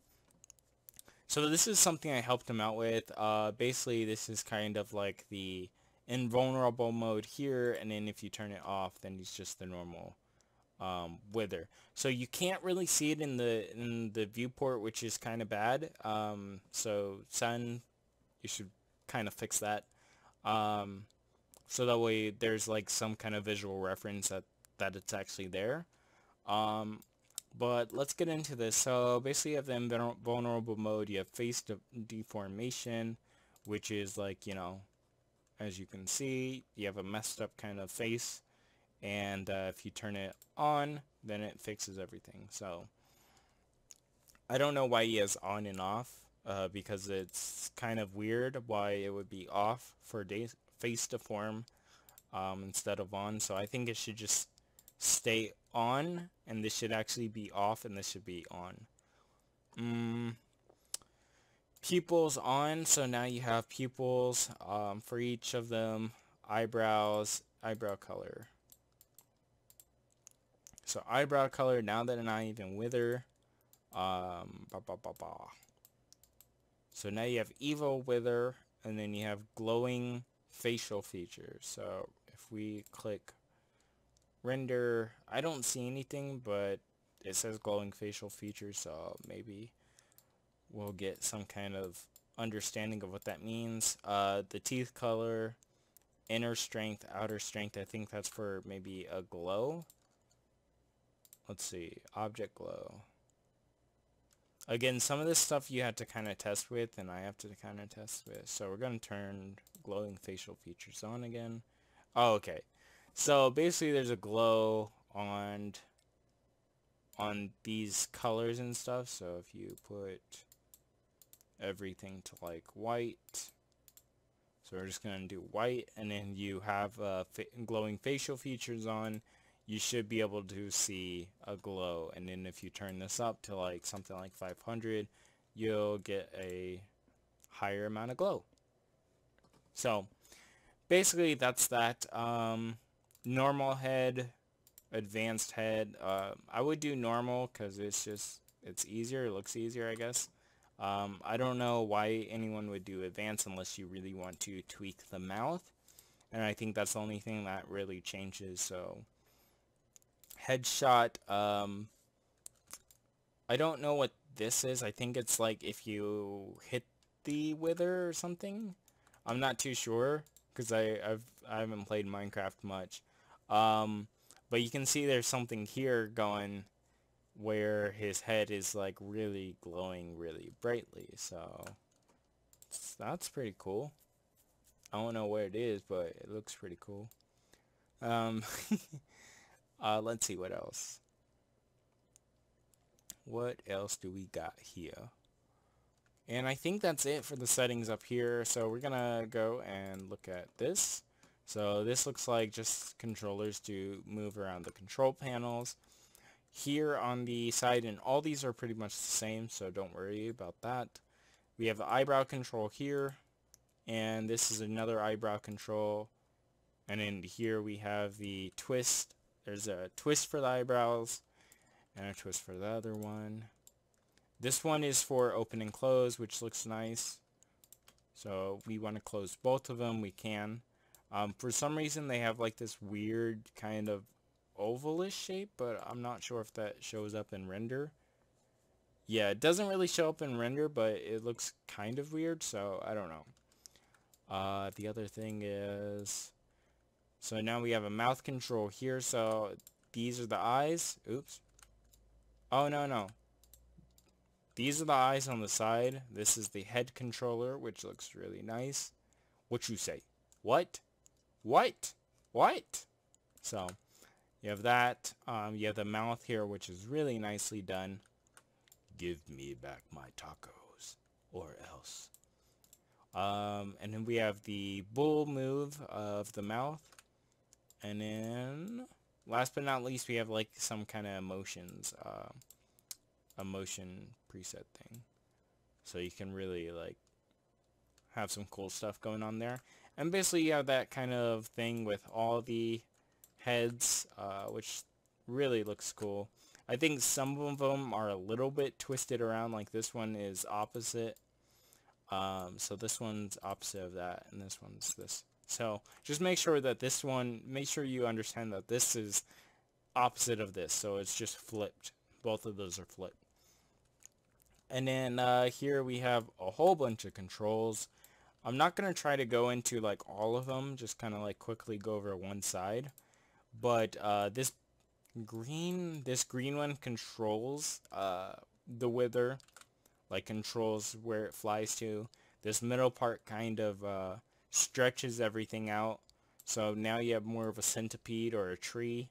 So this is something I helped him out with. Basically, this is kind of like the invulnerable mode here, and then if you turn it off, then it's just the normal wither. So you can't really see it in the viewport, which is kind of bad. So Sun, you should kind of fix that. So that way there's like some kind of visual reference that it's actually there. But let's get into this. So basically you have the invulnerable mode, you have face deformation, which is like, you know, as you can see, you have a messed up kind of face, and if you turn it on, then it fixes everything. So I don't know why he has on and off, because it's kind of weird why it would be off for face to form instead of on. So I think it should just stay on, and this should actually be off, and this should be on. Pupils on, so now you have pupils for each of them. Eyebrows, eyebrow color. So eyebrow color, now that they're not even wither. So now you have evil wither, and then you have glowing facial features. So if we click render, I don't see anything, but it says glowing facial features, so maybe we'll get some kind of understanding of what that means. The teeth color, inner strength, outer strength, I think that's for maybe a glow. Let's see, object glow. Again, some of this stuff you have to kind of test with, and I have to kind of test with. So we're going to turn glowing facial features on again. Oh, okay. So basically there's a glow on these colors and stuff. So if you put everything to like white, so we're just going to do white, and then you have glowing facial features on, you should be able to see a glow. And then if you turn this up to like something like 500, you'll get a higher amount of glow. So basically that's that. Normal head, advanced head. I would do normal because it's easier, it looks easier, I guess. I don't know why anyone would do advanced unless you really want to tweak the mouth, and I think that's the only thing that really changes. So headshot, I don't know what this is. I think it's like if you hit the wither or something. I'm not too sure because I haven't played Minecraft much. But you can see there's something here going where his head is like really glowing really brightly, so that's pretty cool. I don't know where it is, but it looks pretty cool. Let's see what else. What else do we got here? And I think that's it for the settings up here. So we're gonna go and look at this. So this looks like just controllers to move around the control panels. Here on the side, and all these are pretty much the same, so don't worry about that. We have the eyebrow control here, and this is another eyebrow control. And in here we have the twist. There's a twist for the eyebrows and a twist for the other one. This one is for open and close, which looks nice. So if we want to close both of them, we can. For some reason they have like this weird kind of ovalish shape, but I'm not sure if that shows up in render. Yeah, it doesn't really show up in render, but it looks kind of weird, so I don't know. The other thing is, so now we have a mouth control here, so these are the eyes. Oops. Oh, no. These are the eyes on the side. This is the head controller, which looks really nice. What you say? What? What? What? So you have that. You have the mouth here, which is really nicely done. Give me back my tacos, or else. And then we have the bull move of the mouth. And then, last but not least, we have like some kind of emotions, emotion preset thing. So you can really like have some cool stuff going on there. And basically you have that kind of thing with all the heads, which really looks cool. I think some of them are a little bit twisted around, like this one is opposite. So this one's opposite of that, and this one's this. So just make sure that this one, make sure you understand that this is opposite of this, so it's just flipped. Both of those are flipped. And then here we have a whole bunch of controls. I'm not going to try to go into like all of them, just kind of like quickly go over one side. But this green one controls the wither, like controls where it flies to. This middle part kind of stretches everything out. So now you have more of a centipede or a tree.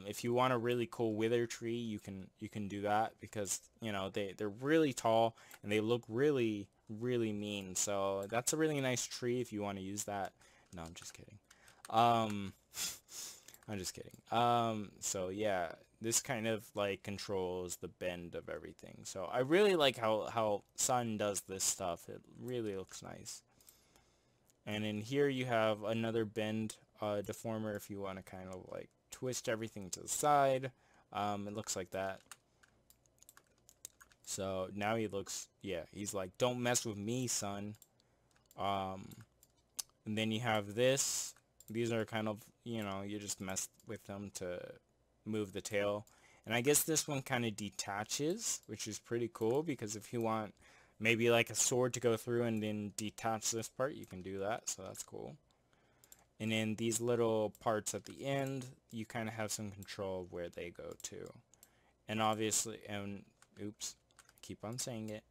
If you want a really cool wither tree, you can do that, because you know they're really tall and they look really mean. So that's a really nice tree if you want to use that. No, I'm just kidding. Um, I'm just kidding. So yeah, this kind of like controls the bend of everything. So I really like how Sun does this stuff. It really looks nice. And in here you have another bend deformer if you want to kind of like twist everything to the side. It looks like that. So now he looks, yeah, he's like, don't mess with me, son. And then you have this. These are kind of, you know, you just mess with them to move the tail. And I guess this one kind of detaches, which is pretty cool, because if you want maybe like a sword to go through and then detach this part, you can do that. So that's cool. And then these little parts at the end, you kind of have some control of where they go to. And obviously, and oops, keep on saying it.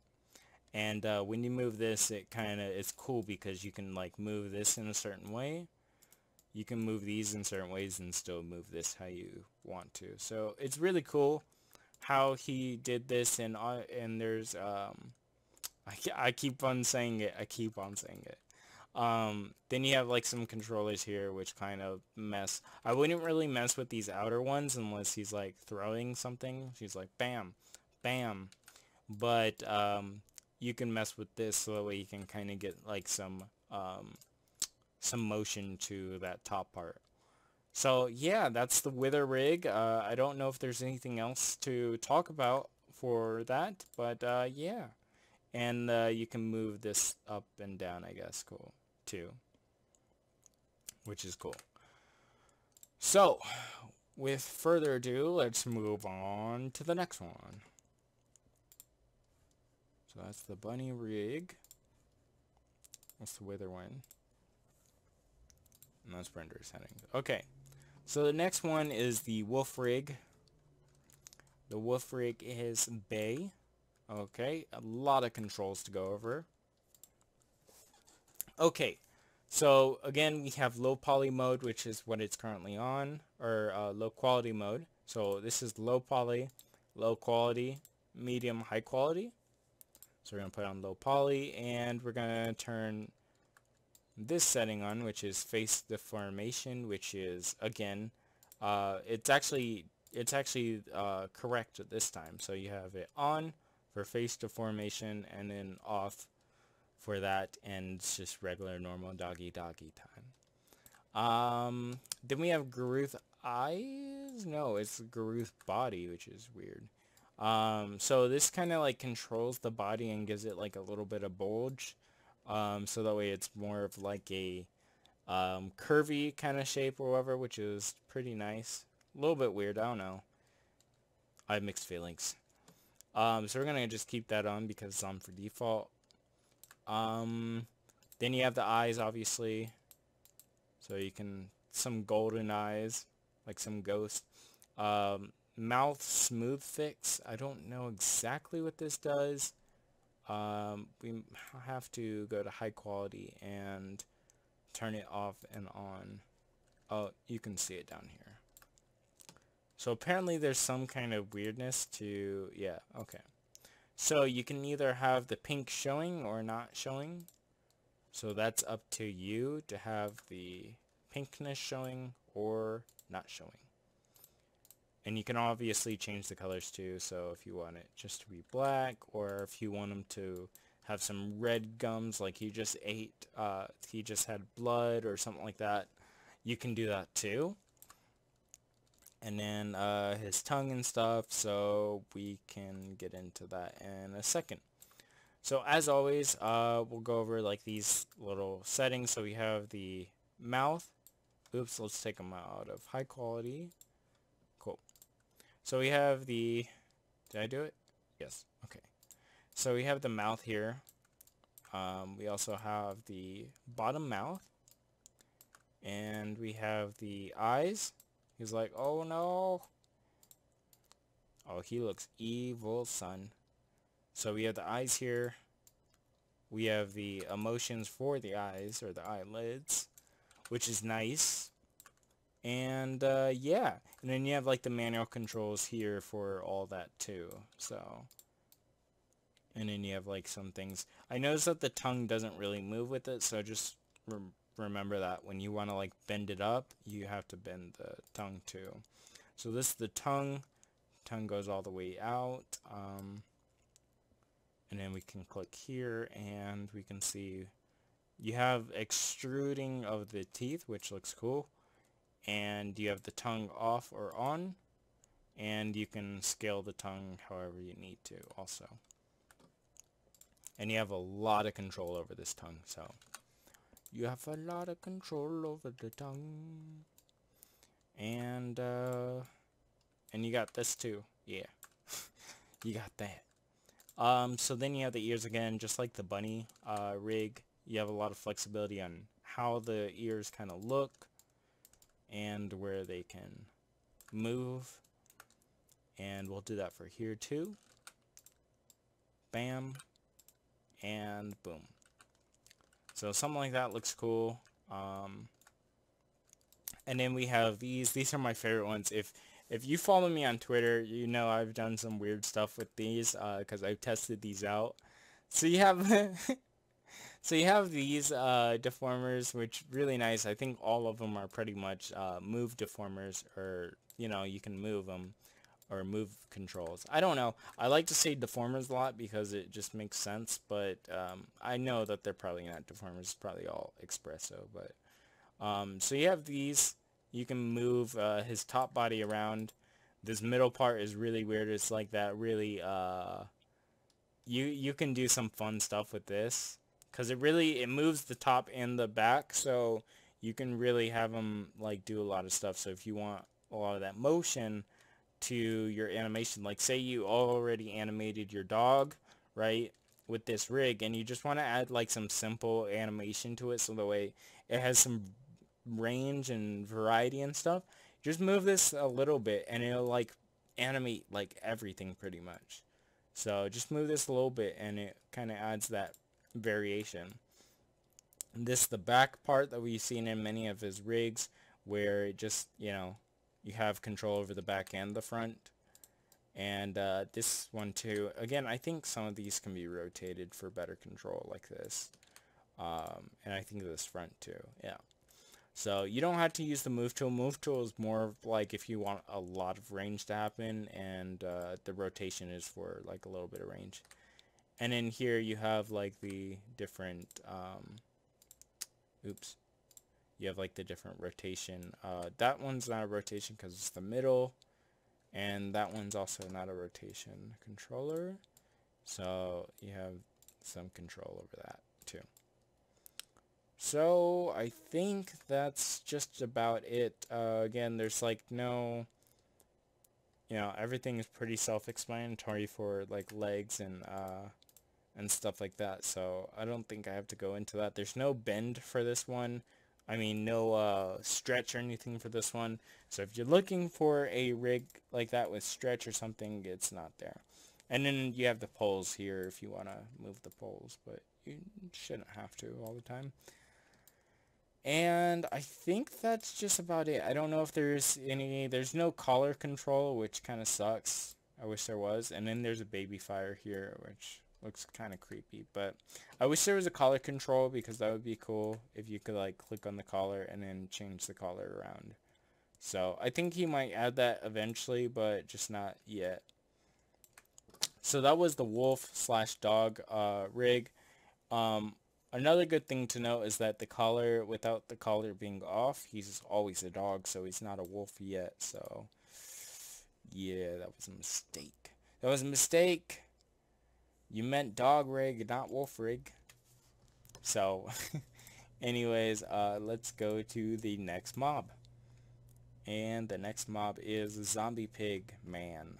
And when you move this, it kind of is cool because you can like move this in a certain way. You can move these in certain ways and still move this how you want to. So it's really cool how he did this. And there's I keep on saying it. I keep on saying it. Then you have like some controllers here which kind of mess. I wouldn't really mess with these outer ones unless he's like throwing something. He's like bam, bam. But you can mess with this so that way you can kind of get like some motion to that top part. So yeah, that's the Wither rig. I don't know if there's anything else to talk about for that, but yeah. And you can move this up and down, I guess, cool, too. Which is cool. So, with further ado, let's move on to the next one. So that's the bunny rig. That's the Wither one. And that's render settings. Okay, so the next one is the wolf rig. The wolf rig is Bay. Okay, a lot of controls to go over. Okay, so again, we have low poly mode, which is what it's currently on, or low quality mode. So this is low poly, low quality, medium, high quality. So we're going to put on low poly, and we're going to turn this setting on, which is face deformation, which is, again, it's actually correct at this time. So you have it on for face deformation, and then off for that, and it's just regular normal doggy time. Then we have Garuth eyes. No, it's Garuth body, which is weird. So this kind of like controls the body and gives it like a little bit of bulge. So that way it's more of like a curvy kind of shape or whatever, which is pretty nice. A little bit weird, I don't know. I have mixed feelings. So we're gonna just keep that on because it's on for default. Then you have the eyes, obviously. So you can, some golden eyes, like some ghost. Mouth smooth fix. I don't know exactly what this does. We have to go to high quality and turn it off and on. Oh, you can see it down here. So apparently there's some kind of weirdness to, yeah, okay. So you can either have the pink showing or not showing. So that's up to you to have the pinkness showing or not showing. And you can obviously change the colors too, so if you want it just to be black, or if you want them to have some red gums like he just ate, he just had blood or something like that, you can do that too. And then his tongue and stuff, so we can get into that in a second. So as always, we'll go over like these little settings. So we have the mouth. Oops, let's take them out of high quality. Cool. So we have the, did I do it? Yes, okay. So we have the mouth here. We also have the bottom mouth. And we have the eyes. He's like, oh no. Oh, he looks evil, son. So we have the eyes here. We have the emotions for the eyes, or the eyelids, which is nice. And yeah, and then you have like the manual controls here for all that too. So, and then you have like some things. I noticed that the tongue doesn't really move with it, so just remember that when you want to like bend it up, you have to bend the tongue too. So this is the tongue. Tongue goes all the way out. And then we can click here and we can see you have extruding of the teeth, which looks cool. And you have the tongue off or on. And you can scale the tongue however you need to also. And you have a lot of control over this tongue, so you have a lot of control over the tongue. And you got this too. Yeah. You got that. So then you have the ears again, just like the bunny rig. You have a lot of flexibility on how the ears kind of look and where they can move. And we'll do that for here too. Bam. And boom. So something like that looks cool. And then we have these. These are my favorite ones. If you follow me on Twitter, you know I've done some weird stuff with these because I've tested these out. So you have so you have these deformers, which really nice. I think all of them are pretty much move deformers, or you know, you can move them or move controls. I don't know. I like to say deformers a lot because it just makes sense, but I know that they're probably not deformers. It's probably all espresso, but so you have these. You can move his top body around. This middle part is really weird. It's like that really you can do some fun stuff with this because it moves the top and the back, so you can really have them like do a lot of stuff. So if you want a lot of that motion to your animation, like say you already animated your dog, right, with this rig, and you just want to add like some simple animation to it so the way it has some range and variety and stuff, just move this a little bit and it'll like animate like everything pretty much. So just move this a little bit and it kind of adds that variation. And this is the back part that we've seen in many of his rigs, where it just, you know, you have control over the back and the front. And this one too, again, I think some of these can be rotated for better control like this. And I think this front too, yeah. So you don't have to use the move tool. Move tool is more of like if you want a lot of range to happen, and the rotation is for like a little bit of range. And in here you have like the different, oops. You have like the different rotation. That one's not a rotation because it's the middle. And that one's also not a rotation controller. So you have some control over that too. So I think that's just about it. Again, there's like no, you know, everything is pretty self-explanatory for like legs and stuff like that. So I don't think I have to go into that. There's no bend for this one. I mean, no stretch or anything for this one. So if you're looking for a rig like that with stretch or something, it's not there. And then you have the poles here if you want to move the poles, but you shouldn't have to all the time. And I think that's just about it. I don't know if there's no collar control, which kind of sucks. I wish there was. And then there's a baby fire here, which looks kind of creepy. But I wish there was a collar control, because that would be cool if you could like click on the collar and then change the collar around. So I think he might add that eventually, but just not yet. So that was the wolf/dog rig. Another good thing to note is that the collar, without the collar being off, he's always a dog, so he's not a wolf yet. So yeah, that was a mistake. That was a mistake. You meant dog rig, not wolf rig. So anyways, let's go to the next mob. And the next mob is Zombie Pig Man.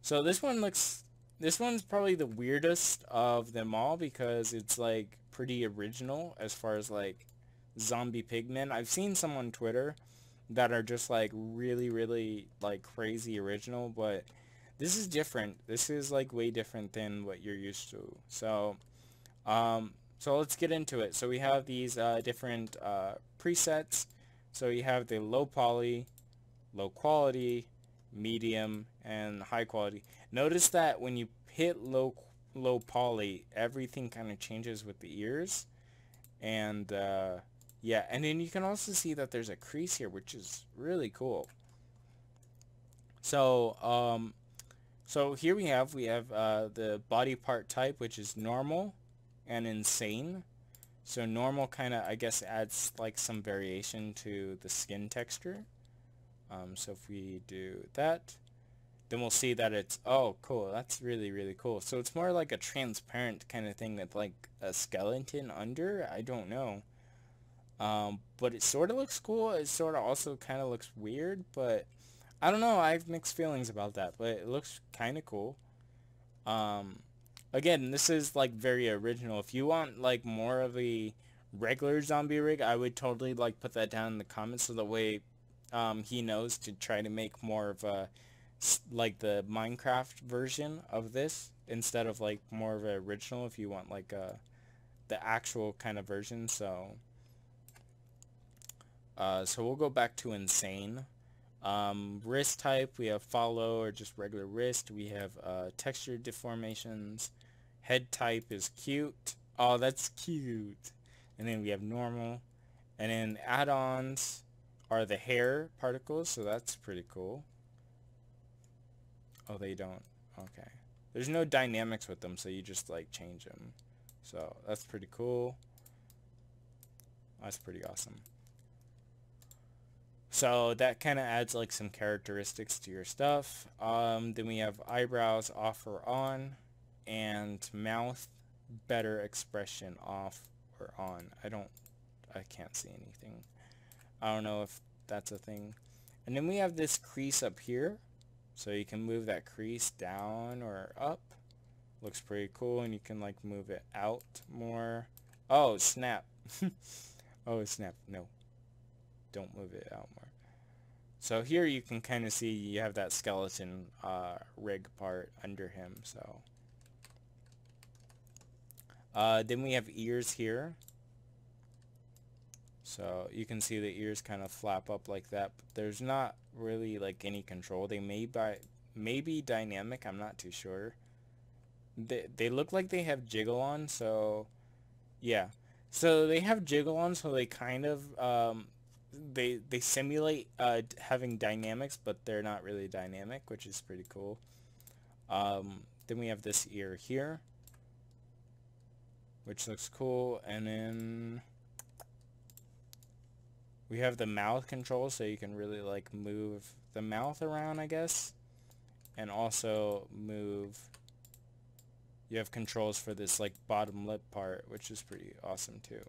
So this one's probably the weirdest of them all, because it's like pretty original as far as like zombie pigmen. I've seen some on Twitter that are just like really like crazy original, but this is different. This is like way different than what you're used to. So So let's get into it. So we have these different presets. So you have the low poly, low quality, medium, and high quality. Notice that when you hit low poly, everything kind of changes with the ears. And yeah, and then you can also see that there's a crease here, which is really cool. So so here we have the body part type, which is normal and insane. So normal kind of, I guess, adds like some variation to the skin texture. So if we do that, then we'll see that it's, oh, cool. That's really, really cool. So it's more like a transparent kind of thing that's like a skeleton under. I don't know. But it sort of looks cool. It sort of also kind of looks weird, but I don't know. I have mixed feelings about that, but it looks kind of cool. Again, this is like very original. If you want like more of a regular zombie rig, I would totally like put that down in the comments so that way he knows to try to make more of a like the Minecraft version of this instead of like more of an original if you want like the actual kind of version. So so we'll go back to insane. Wrist type, we have follow or just regular wrist. We have texture deformations. Head type is cute. Oh, that's cute. And then we have normal. And then add-ons are the hair particles, so that's pretty cool. Oh, they don't. Okay. There's no dynamics with them, so you just like change them. So that's pretty cool. That's pretty awesome. So that kind of adds like some characteristics to your stuff. Then we have eyebrows off or on, and mouth better expression off or on. I can't see anything. I don't know if that's a thing. And then we have this crease up here, so you can move that crease down or up. Looks pretty cool, and you can like move it out more. Oh snap. Oh snap. No, don't move it out more. So here you can kind of see you have that skeleton rig part under him. So then we have ears here. So you can see the ears kind of flap up like that, but there's not really like any control. They may be dynamic, I'm not too sure. They look like they have jiggle on, so yeah. So they have jiggle on, so they kind of they simulate having dynamics, but they're not really dynamic, which is pretty cool. Then we have this ear here, which looks cool, and then we have the mouth control, so you can really like move the mouth around, I guess, and also move. You have controls for this like bottom lip part, which is pretty awesome too.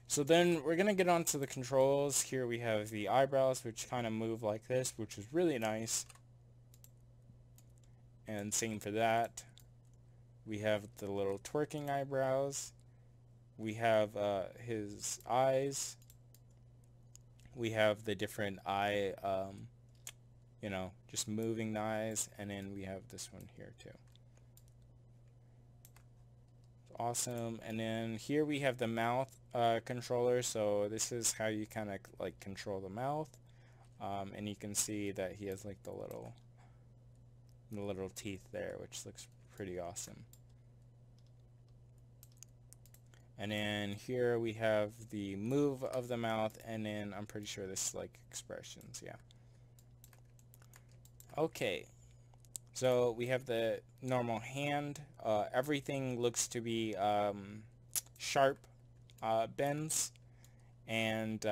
So then we're gonna get on to the controls. Here we have the eyebrows, which kind of move like this, which is really nice. And same for that. We have the little twerking eyebrows. We have his eyes. We have the different eye, you know, just moving the eyes, and then we have this one here too. Awesome. And then here we have the mouth controller, so this is how you kind of like control the mouth, and you can see that he has like the little teeth there, which looks pretty awesome. And then here we have the move of the mouth, and then I'm pretty sure this is like expressions, yeah. Okay, so we have the normal hand. Everything looks to be sharp bends, and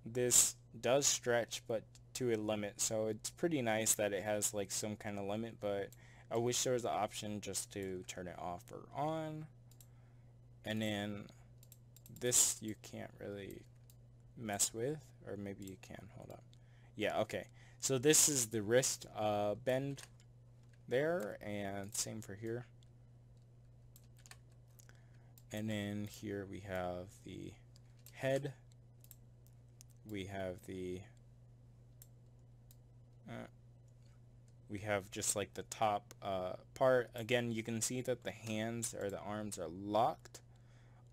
this does stretch, but to a limit, so it's pretty nice that it has like some kind of limit, but I wish there was an option just to turn it off or on. And then this you can't really mess with, or maybe you can. Hold up. Yeah, okay. So this is the wrist bend there, and same for here. And then here we have the head. We have the we have just like the top part. Again, you can see that the hands or the arms are locked.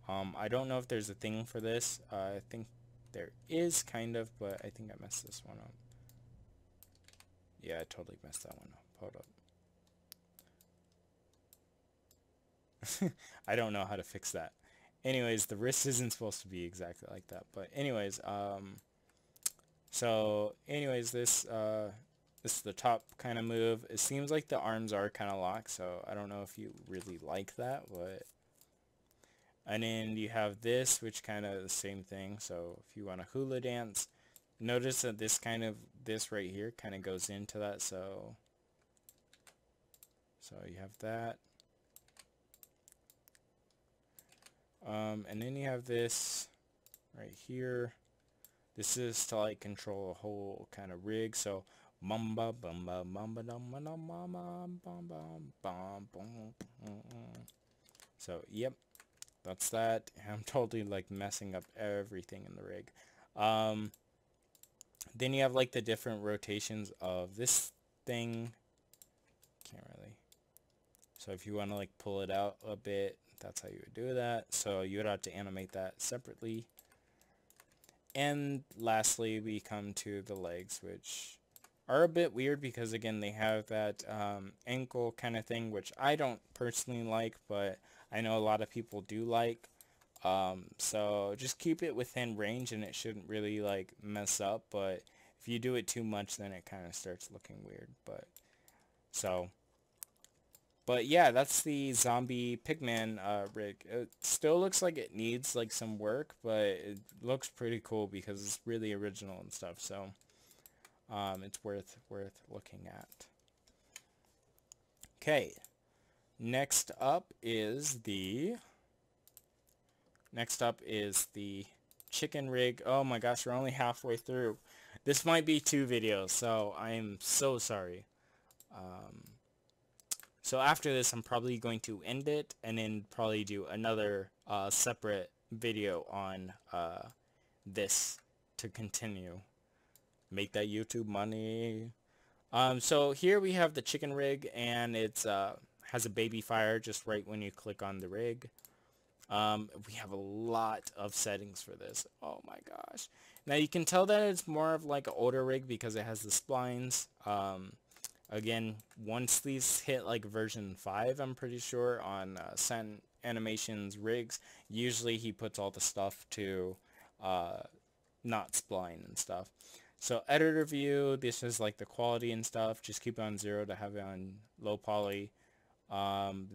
I don't know if there's a thing for this. I think there is kind of, but I think I messed this one up. Yeah, I totally messed that one up. Hold up. I don't know how to fix that. Anyways, the wrist isn't supposed to be exactly like that. But anyways, so anyways, this is the top kind of move. It seems like the arms are kind of locked, so I don't know if you really like that, but... And then you have this, which kind of the same thing. So if you want a hula dance, notice that this right here kind of goes into that. So you have that. And then you have this right here. This is to like control a whole kind of rig. So mamba bamba bamba damba damba bamba bamba. So yep. That's that. I'm totally like messing up everything in the rig. Then you have like the different rotations of this thing. Can't really. So if you want to like pull it out a bit, that's how you would do that. So you would have to animate that separately. And lastly, we come to the legs, which are a bit weird because again they have that ankle kind of thing, which I don't personally like, but I know a lot of people do like. So just keep it within range and it shouldn't really like mess up, but if you do it too much then it kind of starts looking weird. But yeah, that's the zombie pigman rig. It still looks like it needs like some work, but it looks pretty cool because it's really original and stuff. So it's worth looking at. Okay, next up is the chicken rig. Oh my gosh, we're only halfway through. This might be 2 videos, so I am so sorry. So after this, I'm probably going to end it and then probably do another separate video on this to continue. Make that YouTube money. So here we have the chicken rig, and it's has a baby fire just right when you click on the rig. We have a lot of settings for this. Oh my gosh. Now you can tell that it's more of like an older rig because it has the splines. Again, once these hit like version 5, I'm pretty sure, on Satinanimations rigs, usually he puts all the stuff to not spline and stuff. So editor view, this is like the quality and stuff. Just keep it on 0 to have it on low poly.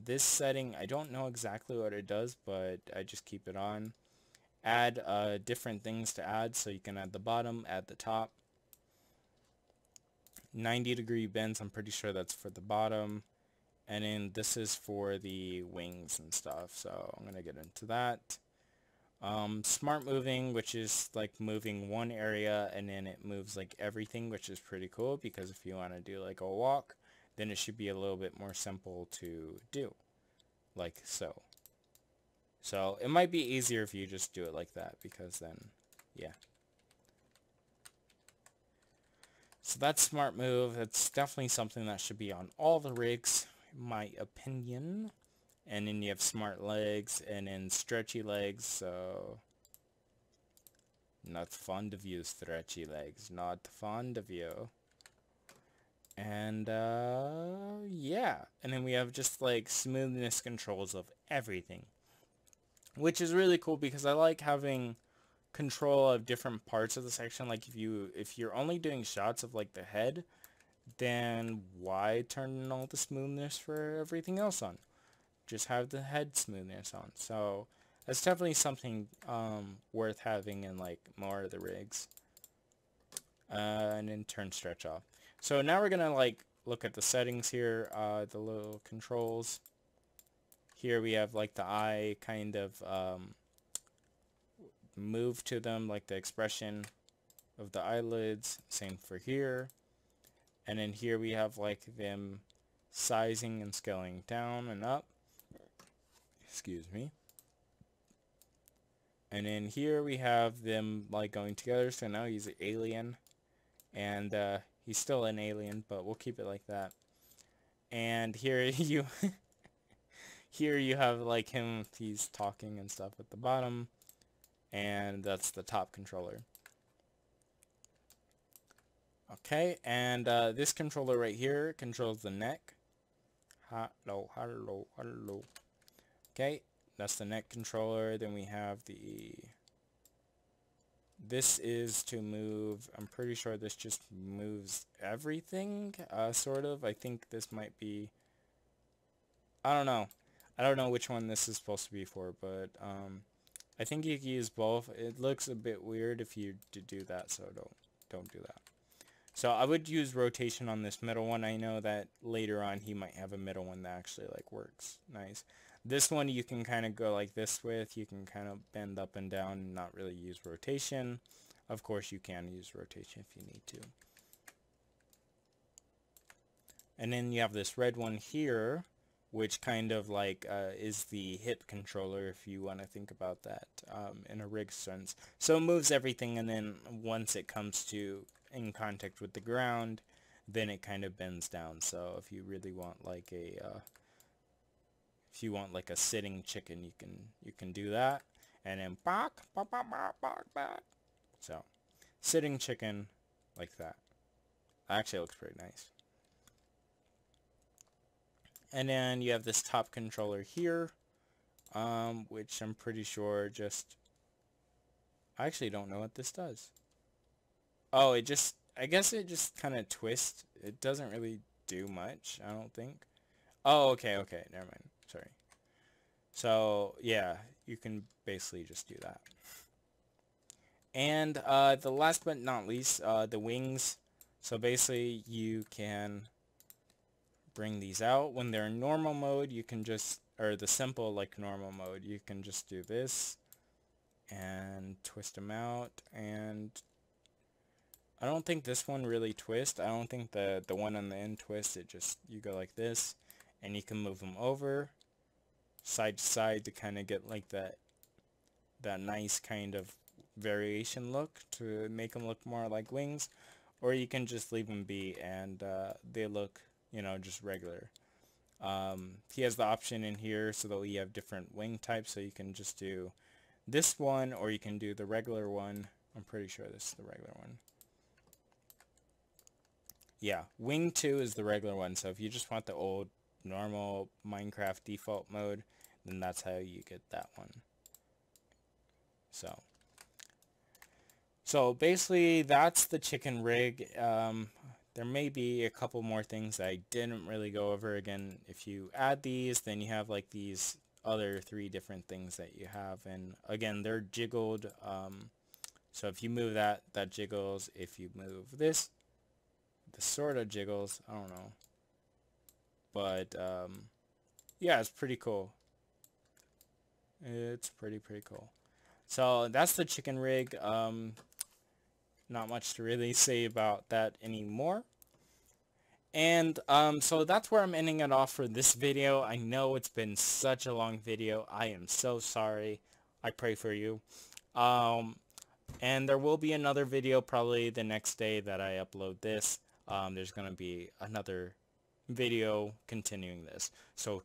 This setting, I don't know exactly what it does, but I just keep it on. Add different things to add, so you can add the bottom, add the top. 90-degree bends, I'm pretty sure that's for the bottom. And then this is for the wings and stuff, so I'm going to get into that. Smart moving, which is like moving one area and then it moves like everything, which is pretty cool because if you want to do like a walk, then it should be a little bit more simple to do, like so. So it might be easier if you just do it like that, because then, yeah. So that's smart move. That's definitely something that should be on all the rigs, in my opinion. And then you have smart legs and then stretchy legs, so not fond of you, stretchy legs, not fond of you. And yeah, and then we have just like smoothness controls of everything, which is really cool because I like having control of different parts of the section. Like if you're only doing shots of like the head, then why turn all the smoothness for everything else on? Just have the head smoothness on. So that's definitely something worth having in like more of the rigs. And then turn stretch off. So now we're gonna like look at the settings here, the little controls. Here we have like the eye kind of move to them, like the expression of the eyelids. Same for here. And then here we have like them sizing and scaling down and up. Excuse me. And then here we have them like going together. So now he's an alien. And He's still an alien, but we'll keep it like that. And here you here you have like him, he's talking and stuff at the bottom, and that's the top controller. Okay, and this controller right here controls the neck. Hello, hello, hello. Okay, that's the neck controller. Then we have this is to move, I'm pretty sure this just moves everything, sort of. I think this might be, I don't know which one this is supposed to be for, but I think you can use both. It looks a bit weird if you do that, so don't do that. So I would use rotation on this middle one. I know that later on he might have a middle one that actually like works nice. This one you can kind of go like this with. You can kind of bend up and down and not really use rotation. Of course you can use rotation if you need to. And then you have this red one here, which kind of like is the hip controller, if you want to think about that in a rig sense. So it moves everything, and then once it comes to in contact with the ground, then it kind of bends down. So if you really want like a sitting chicken, you can do that, and then bark, bark, bark, bark, bark, bark. So sitting chicken like that. Actually, it looks pretty nice. And then you have this top controller here, which I'm pretty sure just, I actually don't know what this does. Oh, I guess it just kind of twists. It doesn't really do much, I don't think. Oh, okay, never mind. Sorry. So, yeah, you can basically just do that. And the last but not least, the wings. So basically, you can bring these out. When they're in normal mode, you can just, or the simple like normal mode, you can just do this and twist them out. And I don't think this one really twists. I don't think the one on the end twists. It just, you go like this, and you can move them over side to side to kind of get like that nice kind of variation look to make them look more like wings. Or you can just leave them be, and they look, you know, just regular. He has the option in here so that we have different wing types, so you can just do this one, or you can do the regular one. I'm pretty sure this is the regular one. Yeah, wing 2 is the regular one, so if you just want the old normal Minecraft default mode, then that's how you get that one. So basically that's the chicken rig. There may be a couple more things that I didn't really go over. Again, if you add these, then you have like these other 3 different things that you have, and again, they're jiggled. So if you move that jiggles. If you move this sort of jiggles. I don't know, but yeah, it's pretty cool. It's pretty cool. So that's the chicken rig. Not much to really say about that anymore. And so that's where I'm ending it off for this video. I know it's been such a long video. I am so sorry. I pray for you. And there will be another video probably the next day that I upload this. There's going to be another video continuing this. So